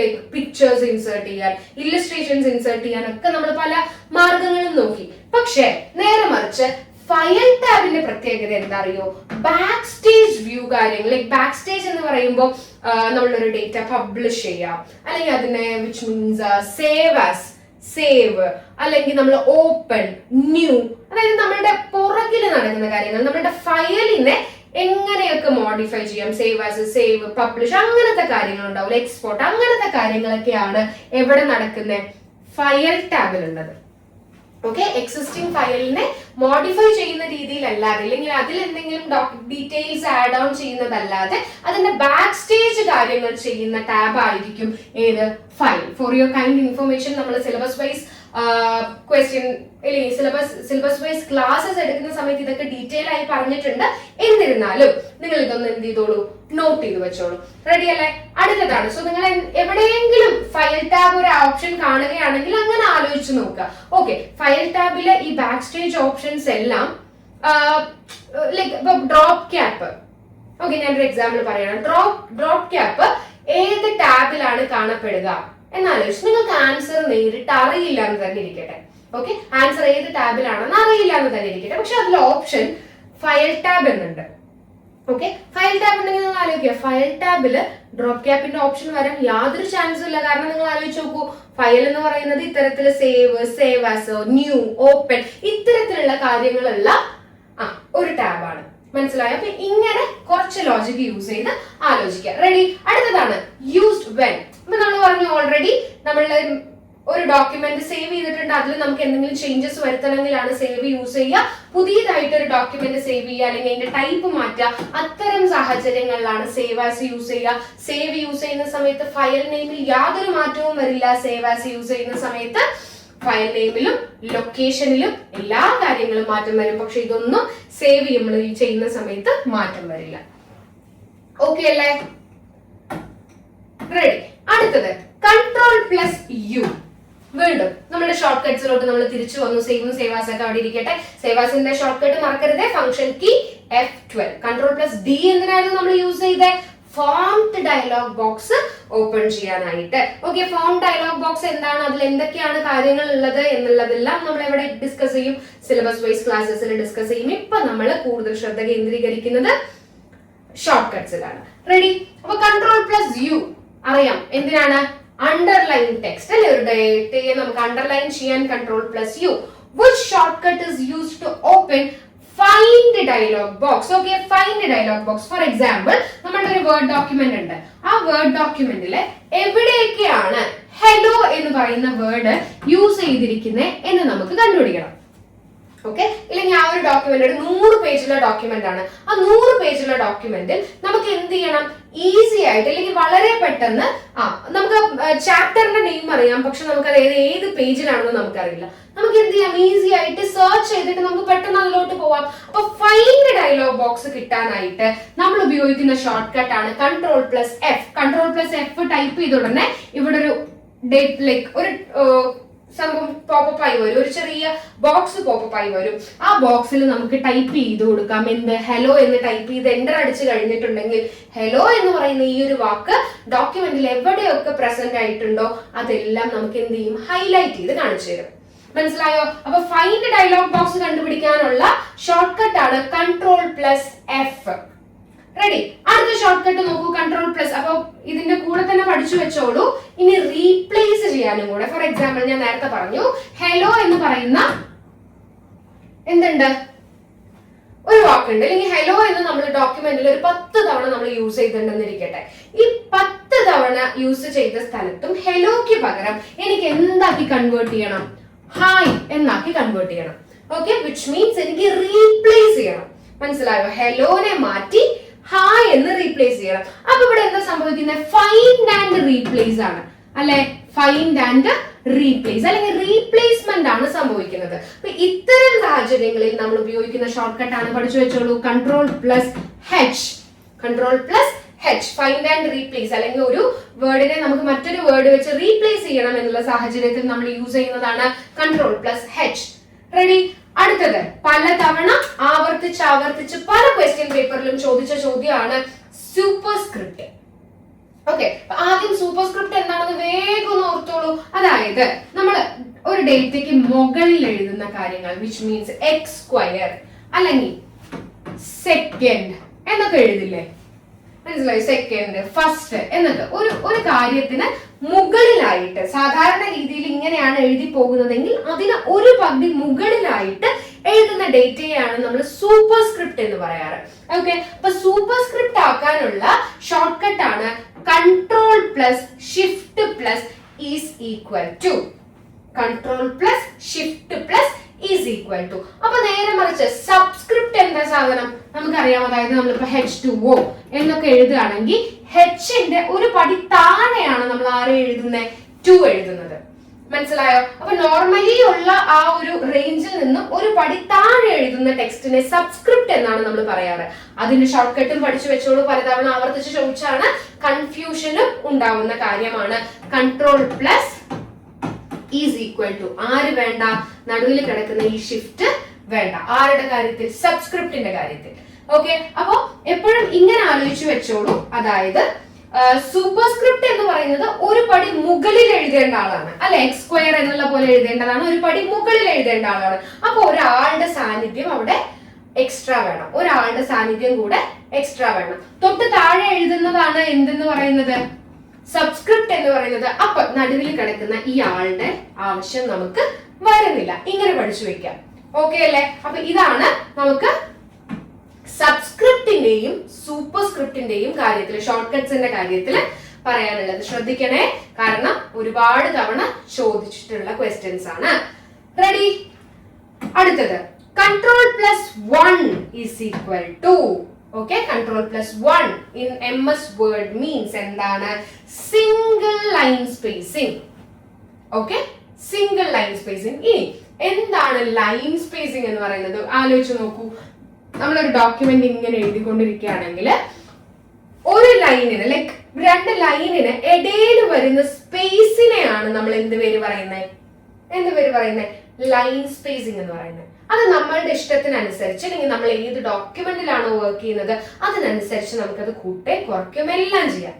ലൈക് പിക്ചേഴ്സ് ഇൻസേർട്ട് ചെയ്യാൻ, ഇല്ലസ്ട്രേഷൻസ് ഇൻസേർട്ട് ചെയ്യാൻ ഒക്കെ നമ്മൾ പല മാർഗങ്ങളും നോക്കി. പക്ഷെ നേരെ മറിച്ച് ഫയൽ ടാബിന്റെ പ്രത്യേകത എന്താ അറിയോ? ബാക്ക് സ്റ്റേജ് വ്യൂ കാര്യങ്ങൾ. ലൈക് ബാക്ക് സ്റ്റേജ് എന്ന് പറയുമ്പോൾ നമ്മളൊരു ഡേറ്റ പബ്ലിഷ് ചെയ്യാം, അല്ലെങ്കിൽ അതിനെ വിച്ച് മീൻസ് സേവ്, അല്ലെങ്കിൽ നമ്മൾ ഓപ്പൺ, ന്യൂ, അതായത് നമ്മളുടെ പുറകിൽ നടക്കുന്ന കാര്യങ്ങൾ, നമ്മളുടെ ഫയലിനെ എങ്ങനെയൊക്കെ മോഡിഫൈ ചെയ്യാം, സേവ്, പബ്ലിഷ്, അങ്ങനത്തെ കാര്യങ്ങൾ ഉണ്ടാവും, എക്സ്പോർട്ട്, അങ്ങനത്തെ കാര്യങ്ങളൊക്കെയാണ് എവിടെ നടക്കുന്നത്? ഫയൽ ടാബിലുള്ളത്. ഓക്കെ, എക്സിസ്റ്റിംഗ് ഫയലിനെ മോഡിഫൈ ചെയ്യുന്ന രീതിയിലല്ലാതെ, അല്ലെങ്കിൽ അതിൽ എന്തെങ്കിലും ഡീറ്റെയിൽസ് ആഡ് ഓൺ ചെയ്യുന്നതല്ലാതെ അതിന്റെ ബാക്ക് സ്റ്റേജ് കാര്യങ്ങൾ ചെയ്യുന്ന ടാബ് ആയിരിക്കും ഏത്? File. For your kind information, നമ്മൾ സിലബസ് വൈസ് ക്വസ്റ്റ്യൻ അല്ലെങ്കിൽ സിലബസ് വൈസ് ക്ലാസ്സസ് എടുക്കുന്ന സമയത്ത് ഇതൊക്കെ ഡീറ്റെയിൽ ആയി പറഞ്ഞിട്ടുണ്ട്. എന്നിരുന്നാലും നിങ്ങൾ ഇതൊന്ന് എന്ത് ചെയ്തോളൂ? നോട്ട് ചെയ്ത് വെച്ചോളൂ. റെഡി അല്ലേ? അടുത്തതാണ്. സോ നിങ്ങൾ എവിടെയെങ്കിലും ഫയൽ ടാബ് ഒരു ഓപ്ഷൻ കാണുകയാണെങ്കിൽ അങ്ങനെ ആലോചിച്ച് നോക്കുക. ഓക്കെ, ഫയൽ ടാബിലെ ഈ ബാക്ക് സ്റ്റേജ് ഓപ്ഷൻസ് എല്ലാം ലൈക് ഇപ്പൊ ഡ്രോപ്പ് ക്യാപ്പ്. ഓക്കെ, ഞാനൊരു എക്സാമ്പിൾ പറയണം. ഡ്രോപ്പ് ക്യാപ്പ് ഏത് ടാബിലാണ് കാണപ്പെടുക എന്നാലോചിച്ച് നിങ്ങൾക്ക് ആൻസർ നേരിട്ട് അറിയില്ല എന്ന് തന്നെ ഇരിക്കട്ടെ. ഓക്കെ, ആൻസർ ഏത് ടാബിലാണെന്ന് അറിയില്ല എന്ന് തന്നെ ഇരിക്കട്ടെ. പക്ഷെ അതിൽ ഓപ്ഷൻ ഫയൽ ടാബ് എന്നുണ്ട്. ഓക്കെ, ഫയൽ ടാബ് ഉണ്ടെങ്കിൽ നിങ്ങൾ ആലോചിക്കുക, ഫയൽ ടാബില് ഡ്രോപ്പ് ക്യാപ്പിന്റെ ഓപ്ഷൻ വരാൻ യാതൊരു ചാൻസും ഇല്ല. കാരണം നിങ്ങൾ ആലോചിച്ച് നോക്കൂ, ഫയൽ എന്ന് പറയുന്നത് ഇത്തരത്തില് സേവ് ആസ്, ന്യൂ, ഓപ്പൺ, ഇത്തരത്തിലുള്ള കാര്യങ്ങളുള്ള ഒരു ടാബാണ്. മനസ്സിലായോ? അപ്പൊ ഇങ്ങനെ കുറച്ച് ലോജിക് യൂസ് ചെയ്ത് ആലോചിക്കുക. റെഡി? അടുത്തതാണ് യൂസ്ഡ് വെൻ. ഇപ്പൊ നമ്മൾ പറഞ്ഞു ഓൾറെഡി, നമ്മളുടെ ഒരു ഡോക്യുമെന്റ് സേവ് ചെയ്തിട്ടുണ്ട്, അതിൽ നമുക്ക് എന്തെങ്കിലും ചേഞ്ചസ് വരുത്തണമെങ്കിലാണ് സേവ് യൂസ് ചെയ്യുക. പുതിയതായിട്ട് ഒരു ഡോക്യുമെന്റ് സേവ് ചെയ്യുക, അല്ലെങ്കിൽ അതിന്റെ ടൈപ്പ് മാറ്റുക, അത്തരം സാഹചര്യങ്ങളിലാണ് സേവ് ആസ് യൂസ് ചെയ്യുക. സേവ് യൂസ് ചെയ്യുന്ന സമയത്ത് ഫയൽ നെയിമിൽ യാതൊരു മാറ്റവും വരില്ല. സേവ് ആസ് യൂസ് ചെയ്യുന്ന സമയത്ത് ഫയൽ നെയിമിലും ലൊക്കേഷനിലും എല്ലാ കാര്യങ്ങളും മാറ്റം വരും. പക്ഷെ ഇതൊന്നും സേവ് ചെയ്യുന്ന സമയത്ത് മാറ്റം വരില്ല. ഓക്കെ അല്ലേ? റെഡി? അടുത്തത് Ctrl+U. വീണ്ടും നമ്മുടെ ഷോർട്ട് കട്ട്സിലോട്ട് നമ്മൾ തിരിച്ചു വന്നു. സേവ് ആസ് ഒക്കെ അവിടെ ഇരിക്കട്ടെ. സേവ് ആസിന്റെ ഷോർട്ട് കട്ട് മറക്കരുത്, ഫംഗ്ഷൻ കീ F12. Ctrl+D എന്തിനായിരുന്നു നമ്മൾ യൂസ് ചെയ്തത്? ഫോണ്ട് ഡയലോഗ് ബോക്സ് ഓപ്പൺ ചെയ്യാനായിട്ട്. ഓക്കെ, ഫോണ്ട് ഡയലോഗ് ബോക്സ് എന്താണ്, അതിൽ എന്തൊക്കെയാണ് കാര്യങ്ങൾ ഉള്ളത് എന്നുള്ളതെല്ലാം നമ്മൾ എവിടെ ഡിസ്കസ് ചെയ്യും? സിലബസ് വൈസ് ക്ലാസ്സസിൽ ഡിസ്കസ് ചെയ്യും. ഇപ്പൊ നമ്മൾ കൂടുതൽ ശ്രദ്ധ കേന്ദ്രീകരിക്കുന്നത് ഷോർട്ട് കട്ട്സിലാണ്. റെഡി? അപ്പൊ Ctrl+U അറിയാം എന്തിനാണ്? അണ്ടർലൈൻ ടെക്സ്റ്റ് അല്ലെ, ഒരു ഡേറ്റയെ നമുക്ക് അണ്ടർലൈൻ ചെയ്യാൻ Ctrl+U. Which shortcut is used to open find dialog box? Okay, find dialog box. For example, നമ്മുടെ ഒരു വേർഡ് ഡോക്യുമെന്റ് ഉണ്ട്. ആ വേർഡ് ഡോക്യുമെന്റിലെ എവിടെയൊക്കെയാണ് ഹലോ എന്ന് പറയുന്ന വേർഡ് യൂസ് ചെയ്തിരിക്കുന്നത് എന്ന് നമുക്ക് കണ്ടുപിടിക്കണം. ഓക്കെ, ഇല്ലെങ്കിൽ ആ ഒരു ഡോക്യുമെന്റ് ഒരു 100 പേജുള്ള ഡോക്യുമെന്റ് ആണ്. ആ 100 പേജുള്ള ഡോക്യുമെന്റിൽ നമുക്ക് എന്ത് ചെയ്യണം, ഈസി ആയിട്ട് അല്ലെങ്കിൽ വളരെ പെട്ടെന്ന് നമുക്ക് ചാപ്റ്ററിന്റെ നെയിം അറിയാം, പക്ഷെ നമുക്ക് അത് ഏത് പേജിലാണെന്ന് നമുക്കറിയില്ല. നമുക്ക് എന്ത് ചെയ്യാം, ഈസി ആയിട്ട് സെർച്ച് ചെയ്തിട്ട് നമുക്ക് പെട്ടെന്ന് അതിലോട്ട് പോവാം. അപ്പൊ ഫൈൻഡ് ഡയലോഗ് ബോക്സ് കിട്ടാനായിട്ട് നമ്മൾ ഉപയോഗിക്കുന്ന ഷോർട്ട് കട്ട് ആണ് Ctrl+F. Ctrl+F ടൈപ്പ് ചെയ്ത ഉടനെ ഇവിടെ ഒരു ഒരു സംഭവം പോപ്പപ്പ് ആയി വരും, ഒരു ചെറിയ ബോക്സ് പോപ്പപ്പ് ആയി വരും. ആ ബോക്സിൽ നമുക്ക് ടൈപ്പ് ചെയ്ത് കൊടുക്കാം എന്ത്, ഹലോ എന്ന് ടൈപ്പ് ചെയ്ത് എന്റർ അടിച്ച് കഴിഞ്ഞിട്ടുണ്ടെങ്കിൽ ഹലോ എന്ന് പറയുന്ന ഈ ഒരു വാക്ക് ഡോക്യുമെന്റിൽ എവിടെയൊക്കെ പ്രസന്റ് ആയിട്ടുണ്ടോ അതെല്ലാം നമുക്ക് എന്ത് ചെയ്യും, ഹൈലൈറ്റ് ചെയ്ത് കാണിച്ചു തരും. മനസ്സിലായോ? അപ്പൊ ഫൈൻഡ് ഡയലോഗ് ബോക്സ് കണ്ടുപിടിക്കാനുള്ള ഷോർട്ട് കട്ട് ആണ് Ctrl+F. റെഡി? അടുത്ത ഷോർട്ട് കട്ട് നോക്കൂ, Ctrl+. അപ്പൊ ഇതിന്റെ കൂടെ തന്നെ പഠിച്ചു വെച്ചോളൂ. ഇനി റീപ്ലേസ് ചെയ്യാനും കൂടെ. ഫോർ എക്സാമ്പിൾ ഞാൻ നേരത്തെ പറഞ്ഞു ഹലോ എന്ന് പറയുന്ന എന്തുണ്ട്, ഒരു വാക്കുണ്ട്, അല്ലെങ്കിൽ ഹലോ എന്ന് നമ്മൾ ഡോക്യുമെന്റിൽ ഒരു 10 തവണ നമ്മൾ യൂസ് ചെയ്തിട്ടുണ്ടെന്നിരിക്കട്ടെ. ഈ 10 തവണ യൂസ് ചെയ്ത സ്ഥലത്തും ഹലോയ്ക്ക് പകരം എനിക്ക് എന്താക്കി കൺവേർട്ട് ചെയ്യണം, ഹായ് എന്നാക്കി കൺവേർട്ട് ചെയ്യണം. ഓക്കെ, വിച്ച് മീൻസ് എനിക്ക് റീപ്ലേസ് ചെയ്യണം. മനസ്സിലായോ? ഹലോനെ മാറ്റി ഹായ് എന്ന് റീപ്ലേസ് ചെയ്യണം. അപ്പൊ ഇവിടെ എന്താ സംഭവിക്കുന്നത്, ഫൈൻഡ് ആൻഡ് റീപ്ലേസ് ആണ് അല്ലെ, ഫൈൻഡ് ആൻഡ് റീപ്ലേസ് അല്ലെങ്കിൽ റീപ്ലേസ്മെന്റ് ആണ് സംഭവിക്കുന്നത്. അപ്പൊ ഇത്തരം സാഹചര്യങ്ങളിൽ നമ്മൾ ഉപയോഗിക്കുന്ന ഷോർട്ട് കട്ട് ആണ്, പഠിച്ചു വെച്ചോളൂ, Ctrl+H. Ctrl+H, find and replace. അല്ലെങ്കിൽ ഒരു വേർഡിനെ നമുക്ക് മറ്റൊരു വേർഡ് വെച്ച് റീപ്ലേസ് ചെയ്യണം എന്നുള്ള സാഹചര്യത്തിൽ നമ്മൾ യൂസ് ചെയ്യുന്നതാണ് Ctrl+H. റെഡി? അടുത്തത് പലതവണ ആവർത്തിച്ച് പല ക്വസ്റ്റ്യൻ പേപ്പറിലും ചോദിച്ച ചോദ്യമാണ് സൂപ്പർസ്ക്രിപ്റ്റ്. ഓക്കെ, ആദ്യം സൂപ്പർസ്ക്രിപ്റ്റ് എന്താണെന്ന് വേഗം ഒന്ന് ഓർത്തോളൂ. അതായത് നമ്മൾ ഒരു ഡേറ്റയ്ക്ക് മുകളിൽ എഴുതുന്ന കാര്യങ്ങൾ, വിച്ച് മീൻസ് x² അല്ലെങ്കിൽ സെക്കൻഡ് എന്നൊക്കെ എഴുതില്ലേ, മനസ്സിലായി? സെക്കൻഡ്, ഫസ്റ്റ് എന്നൊക്കെ ഒരു കാര്യത്തിന് മുകളിലായിട്ട് സാധാരണ രീതിയിൽ ഇങ്ങനെയാണ് എഴുതി പോകുന്നതെങ്കിൽ അതിന് ഒരു പകുതി മുകളിലായിട്ട് എഴുതുന്ന ഡേറ്റയാണ് നമ്മൾ സൂപ്പർസ്ക്രിപ്റ്റ് എന്ന് പറയാറ്. ഓക്കെ, അപ്പൊ സൂപ്പർസ്ക്രിപ്റ്റ് ആക്കാനുള്ള ഷോർട്ട് കട്ട് ആണ് Ctrl+Shift+ is equal to. Ctrl+Shift+ is equal to. അപ്പൊ നേരെ മറിച്ച് സബ്സ്ക്രിപ്റ്റ് എന്താ സാധനം നമുക്കറിയാം. അതായത് നമ്മളിപ്പോ H2O എന്നൊക്കെ എഴുതുകയാണെങ്കിൽ Hന്റെ ഒരു പടി താഴെയാണ് നമ്മൾ ആരെ എഴുതുന്നത്, 2 എഴുതുന്നത്. മനസ്സിലായോ? അപ്പൊ നോർമലി ഉള്ള ആ ഒരു റേഞ്ചിൽ നിന്നും ഒരു പടി താഴെ എഴുതുന്ന ടെക്സ്റ്റിനെ സബ്സ്ക്രിപ്റ്റ് എന്നാണ് നമ്മൾ പറയാറ്. അതിന്റെ ഷോർട്ട് കട്ടും പഠിച്ചു വെച്ചോളൂ, പലതവണ ആവർത്തിച്ച് ചോദിച്ചാണ്, കൺഫ്യൂഷനും ഉണ്ടാവുന്ന കാര്യമാണ്. Ctrl+ ഈസ് ഈക്വൽ ടു ആര് വേണ്ട, നടുവിൽ കിടക്കുന്ന ഈ ഷിഫ്റ്റ് വേണ്ട. ആരുടെ കാര്യത്തിൽ? സബ്സ്ക്രിപ്റ്റിന്റെ കാര്യത്തിൽ. ഓക്കെ, അപ്പോ എപ്പോഴും ഇങ്ങനെ ആലോചിച്ചു വെച്ചോളൂ. അതായത് സൂപ്പർസ്ക്രിപ്റ്റ് എന്ന് പറയുന്നത് ഒരു പടി മുകളിൽ എഴുതേണ്ട ആളാണ് അല്ലെ, x² എന്നുള്ള പോലെ എഴുതേണ്ടതാണ്, ഒരു പടി മുകളിൽ എഴുതേണ്ട ആളാണ്. അപ്പൊ ഒരാളുടെ സാന്നിധ്യം അവിടെ എക്സ്ട്രാ വേണം, ഒരാളുടെ സാന്നിധ്യം കൂടെ എക്സ്ട്രാ വേണം. തൊട്ട് താഴെ എഴുതുന്നതാണ് എന്തെന്ന് പറയുന്നത്, സബ്സ്ക്രിപ്റ്റ് എന്ന് പറയുന്നത്. അപ്പൊ നടുവിൽ കിടക്കുന്ന ഈ ആളുടെ ആവശ്യം നമുക്ക് വരുന്നില്ല. ഇങ്ങനെ പഠിച്ചു വെക്കാം. ഓക്കെ അല്ലെ? അപ്പൊ ഇതാണ് നമുക്ക് സബ്സ്ക്രിപ്റ്റിന്റെയും സൂപ്പർസ്ക്രിപ്റ്റിന്റെയും കാര്യത്തിൽ, ഷോർട്ട് കട്ട്സിന്റെ കാര്യത്തിൽ പറയാനുള്ളത്. ശ്രദ്ധിക്കണേ, കാരണം ഒരുപാട് തവണ ചോദിച്ചിട്ടുള്ള ക്വസ്റ്റ്യൻസ് ആണ്. റെഡി? അടുത്തത് Ctrl+1 is equal to. Okay, Ctrl+1 in MS Word means എന്താണ്, single line spacing. Okay, single line spacing. ഇനി എന്താണ് ലൈൻ സ്പേസിംഗ് എന്ന് പറയുന്നത്? ആലോചിച്ച് നോക്കൂ. നമ്മളൊരു ഡോക്യുമെന്റ് ഇങ്ങനെ എഴുതിക്കൊണ്ടിരിക്കുകയാണെങ്കിൽ ഒരു ലൈനിന് ലൈക്ക് 2 ലൈനിന് ഇടയിൽ വരുന്ന സ്പേസിനെയാണ് നമ്മൾ എന്ത് പേര് പറയുന്നത്, ലൈൻ സ്പേസിംഗ് എന്ന് പറയുന്നത്. അത് നമ്മളുടെ ഇഷ്ടത്തിനനുസരിച്ച്, അല്ലെങ്കിൽ നമ്മൾ ഏത് ഡോക്യുമെന്റിലാണോ വർക്ക് ചെയ്യുന്നത് അതിനനുസരിച്ച് നമുക്കത് കൂട്ടെ കുറയ്ക്കും എല്ലാം ചെയ്യാം.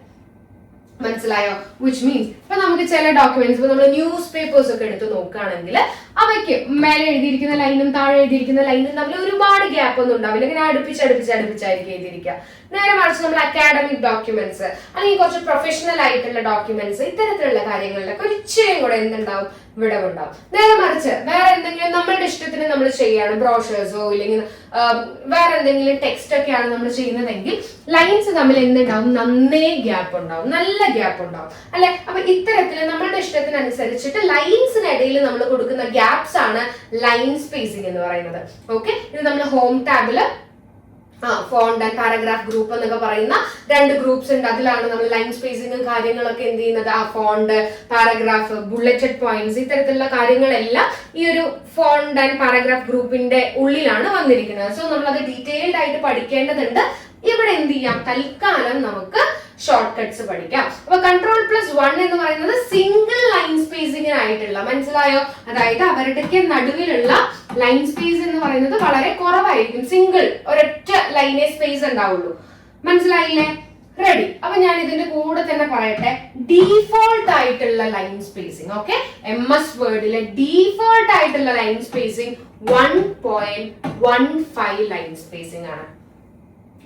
മനസ്സിലായോ? വിച്ച് മീൻസ് ഇപ്പൊ നമുക്ക് ചില ഡോക്യുമെന്റ്സ്, ഇപ്പൊ നമ്മൾ ന്യൂസ് പേപ്പേഴ്സ് ഒക്കെ എടുത്ത് നോക്കുകയാണെങ്കിൽ അവയ്ക്ക് മേലെ എഴുതിയിരിക്കുന്ന ലൈനും താഴെ എഴുതിയിരിക്കുന്ന ലൈനും തമ്മിൽ ഒരുപാട് ഗ്യാപ്പ് ഒന്നും ഉണ്ടാവില്ല. ഇങ്ങനെ അടുപ്പിച്ചായിരിക്കും എഴുതിയിരിക്കുക. നേരെ മറിച്ച് നമ്മൾ അക്കാഡമിക് ഡോക്യുമെന്റ്സ് അല്ലെങ്കിൽ കുറച്ച് പ്രൊഫഷണൽ ആയിട്ടുള്ള ഡോക്യുമെന്റ്സ്, ഇത്തരത്തിലുള്ള കാര്യങ്ങളിലൊക്കെ ഒരു ഇച്ചിരിയും കൂടെ എന്തുണ്ടാവും, വിടവുണ്ടാവും. നേരെ മറിച്ച് വേറെ എന്തെങ്കിലും നമ്മളുടെ ഇഷ്ടത്തിന് നമ്മൾ ചെയ്യാണ്, ബ്രോഷേഴ്സോ ഇല്ലെങ്കിൽ വേറെ എന്തെങ്കിലും ടെക്സ്റ്റ് ഒക്കെയാണ് നമ്മൾ ചെയ്യുന്നതെങ്കിൽ ലൈൻസ് തമ്മിൽ എന്തുണ്ടാവും, നന്നേ ഗ്യാപ്പ് ഉണ്ടാവും, നല്ല ഗ്യാപ്പ് ഉണ്ടാവും അല്ലെ. അപ്പൊ ഇത്തരത്തില് നമ്മളുടെ ഇഷ്ടത്തിനനുസരിച്ചിട്ട് ലൈൻസിനിടയിൽ നമ്മൾ കൊടുക്കുന്ന ഗ്യാപ്സ് ആണ് ലൈൻ സ്പേസിംഗ് എന്ന് പറയുന്നത്. ഓക്കെ, ഇത് നമ്മൾ ഹോം ടാബില് ഫോണ്ട് ആൻഡ് പാരഗ്രാഫ് ഗ്രൂപ്പ് എന്നൊക്കെ പറയുന്ന 2 ഗ്രൂപ്പ്സ് ഉണ്ട്. അതിലാണ് നമ്മൾ ലൈൻ സ്പേസിംഗും കാര്യങ്ങളൊക്കെ എന്ത് ചെയ്യുന്നത്, ആ ഫോണ്ട്, പാരഗ്രാഫ്, ബുള്ളറ്റഡ് പോയിന്റ്സ് ഇത്തരത്തിലുള്ള കാര്യങ്ങളെല്ലാം ഈ ഒരു ഫോണ്ട് ആൻഡ് പാരഗ്രാഫ് ഗ്രൂപ്പിന്റെ ഉള്ളിലാണ് വന്നിരിക്കുന്നത്. സോ നമ്മൾ അത് ഡീറ്റെയിൽഡ് ആയിട്ട് പഠിക്കേണ്ടതുണ്ട്. ഇവിടെ എന്ത് ചെയ്യാം, തൽക്കാലം നമുക്ക് ഷോർട്ട് കട്ട്സ് പഠിക്കാം. അപ്പൊ Ctrl+1 എന്ന് പറയുന്നത് സിംഗിൾ ലൈൻ സ്പേസിംഗിനായിട്ടുള്ള, മനസ്സിലായോ? അതായത് അവരുടെയൊക്കെ നടുവിലുള്ള ലൈൻ സ്പേസ് എന്ന് പറയുന്നത് വളരെ കുറവായിരിക്കും. സിംഗിൾ ഒരൊറ്റ ലൈനേ സ്പേസ് ഉണ്ടാവുള്ളൂ. മനസ്സിലായില്ലേ? റെഡി. അപ്പൊ ഞാൻ ഇതിന്റെ കൂടെ തന്നെ പറയട്ടെ, ഡീഫോൾട്ട് ആയിട്ടുള്ള ലൈൻ സ്പേസിംഗ്, ഓക്കെ, MS വേർഡിലെ ഡീഫോൾട്ട് ആയിട്ടുള്ള ലൈൻ സ്പേസിംഗ് 1.15 ലൈൻ സ്പേസിംഗ് ആണ്.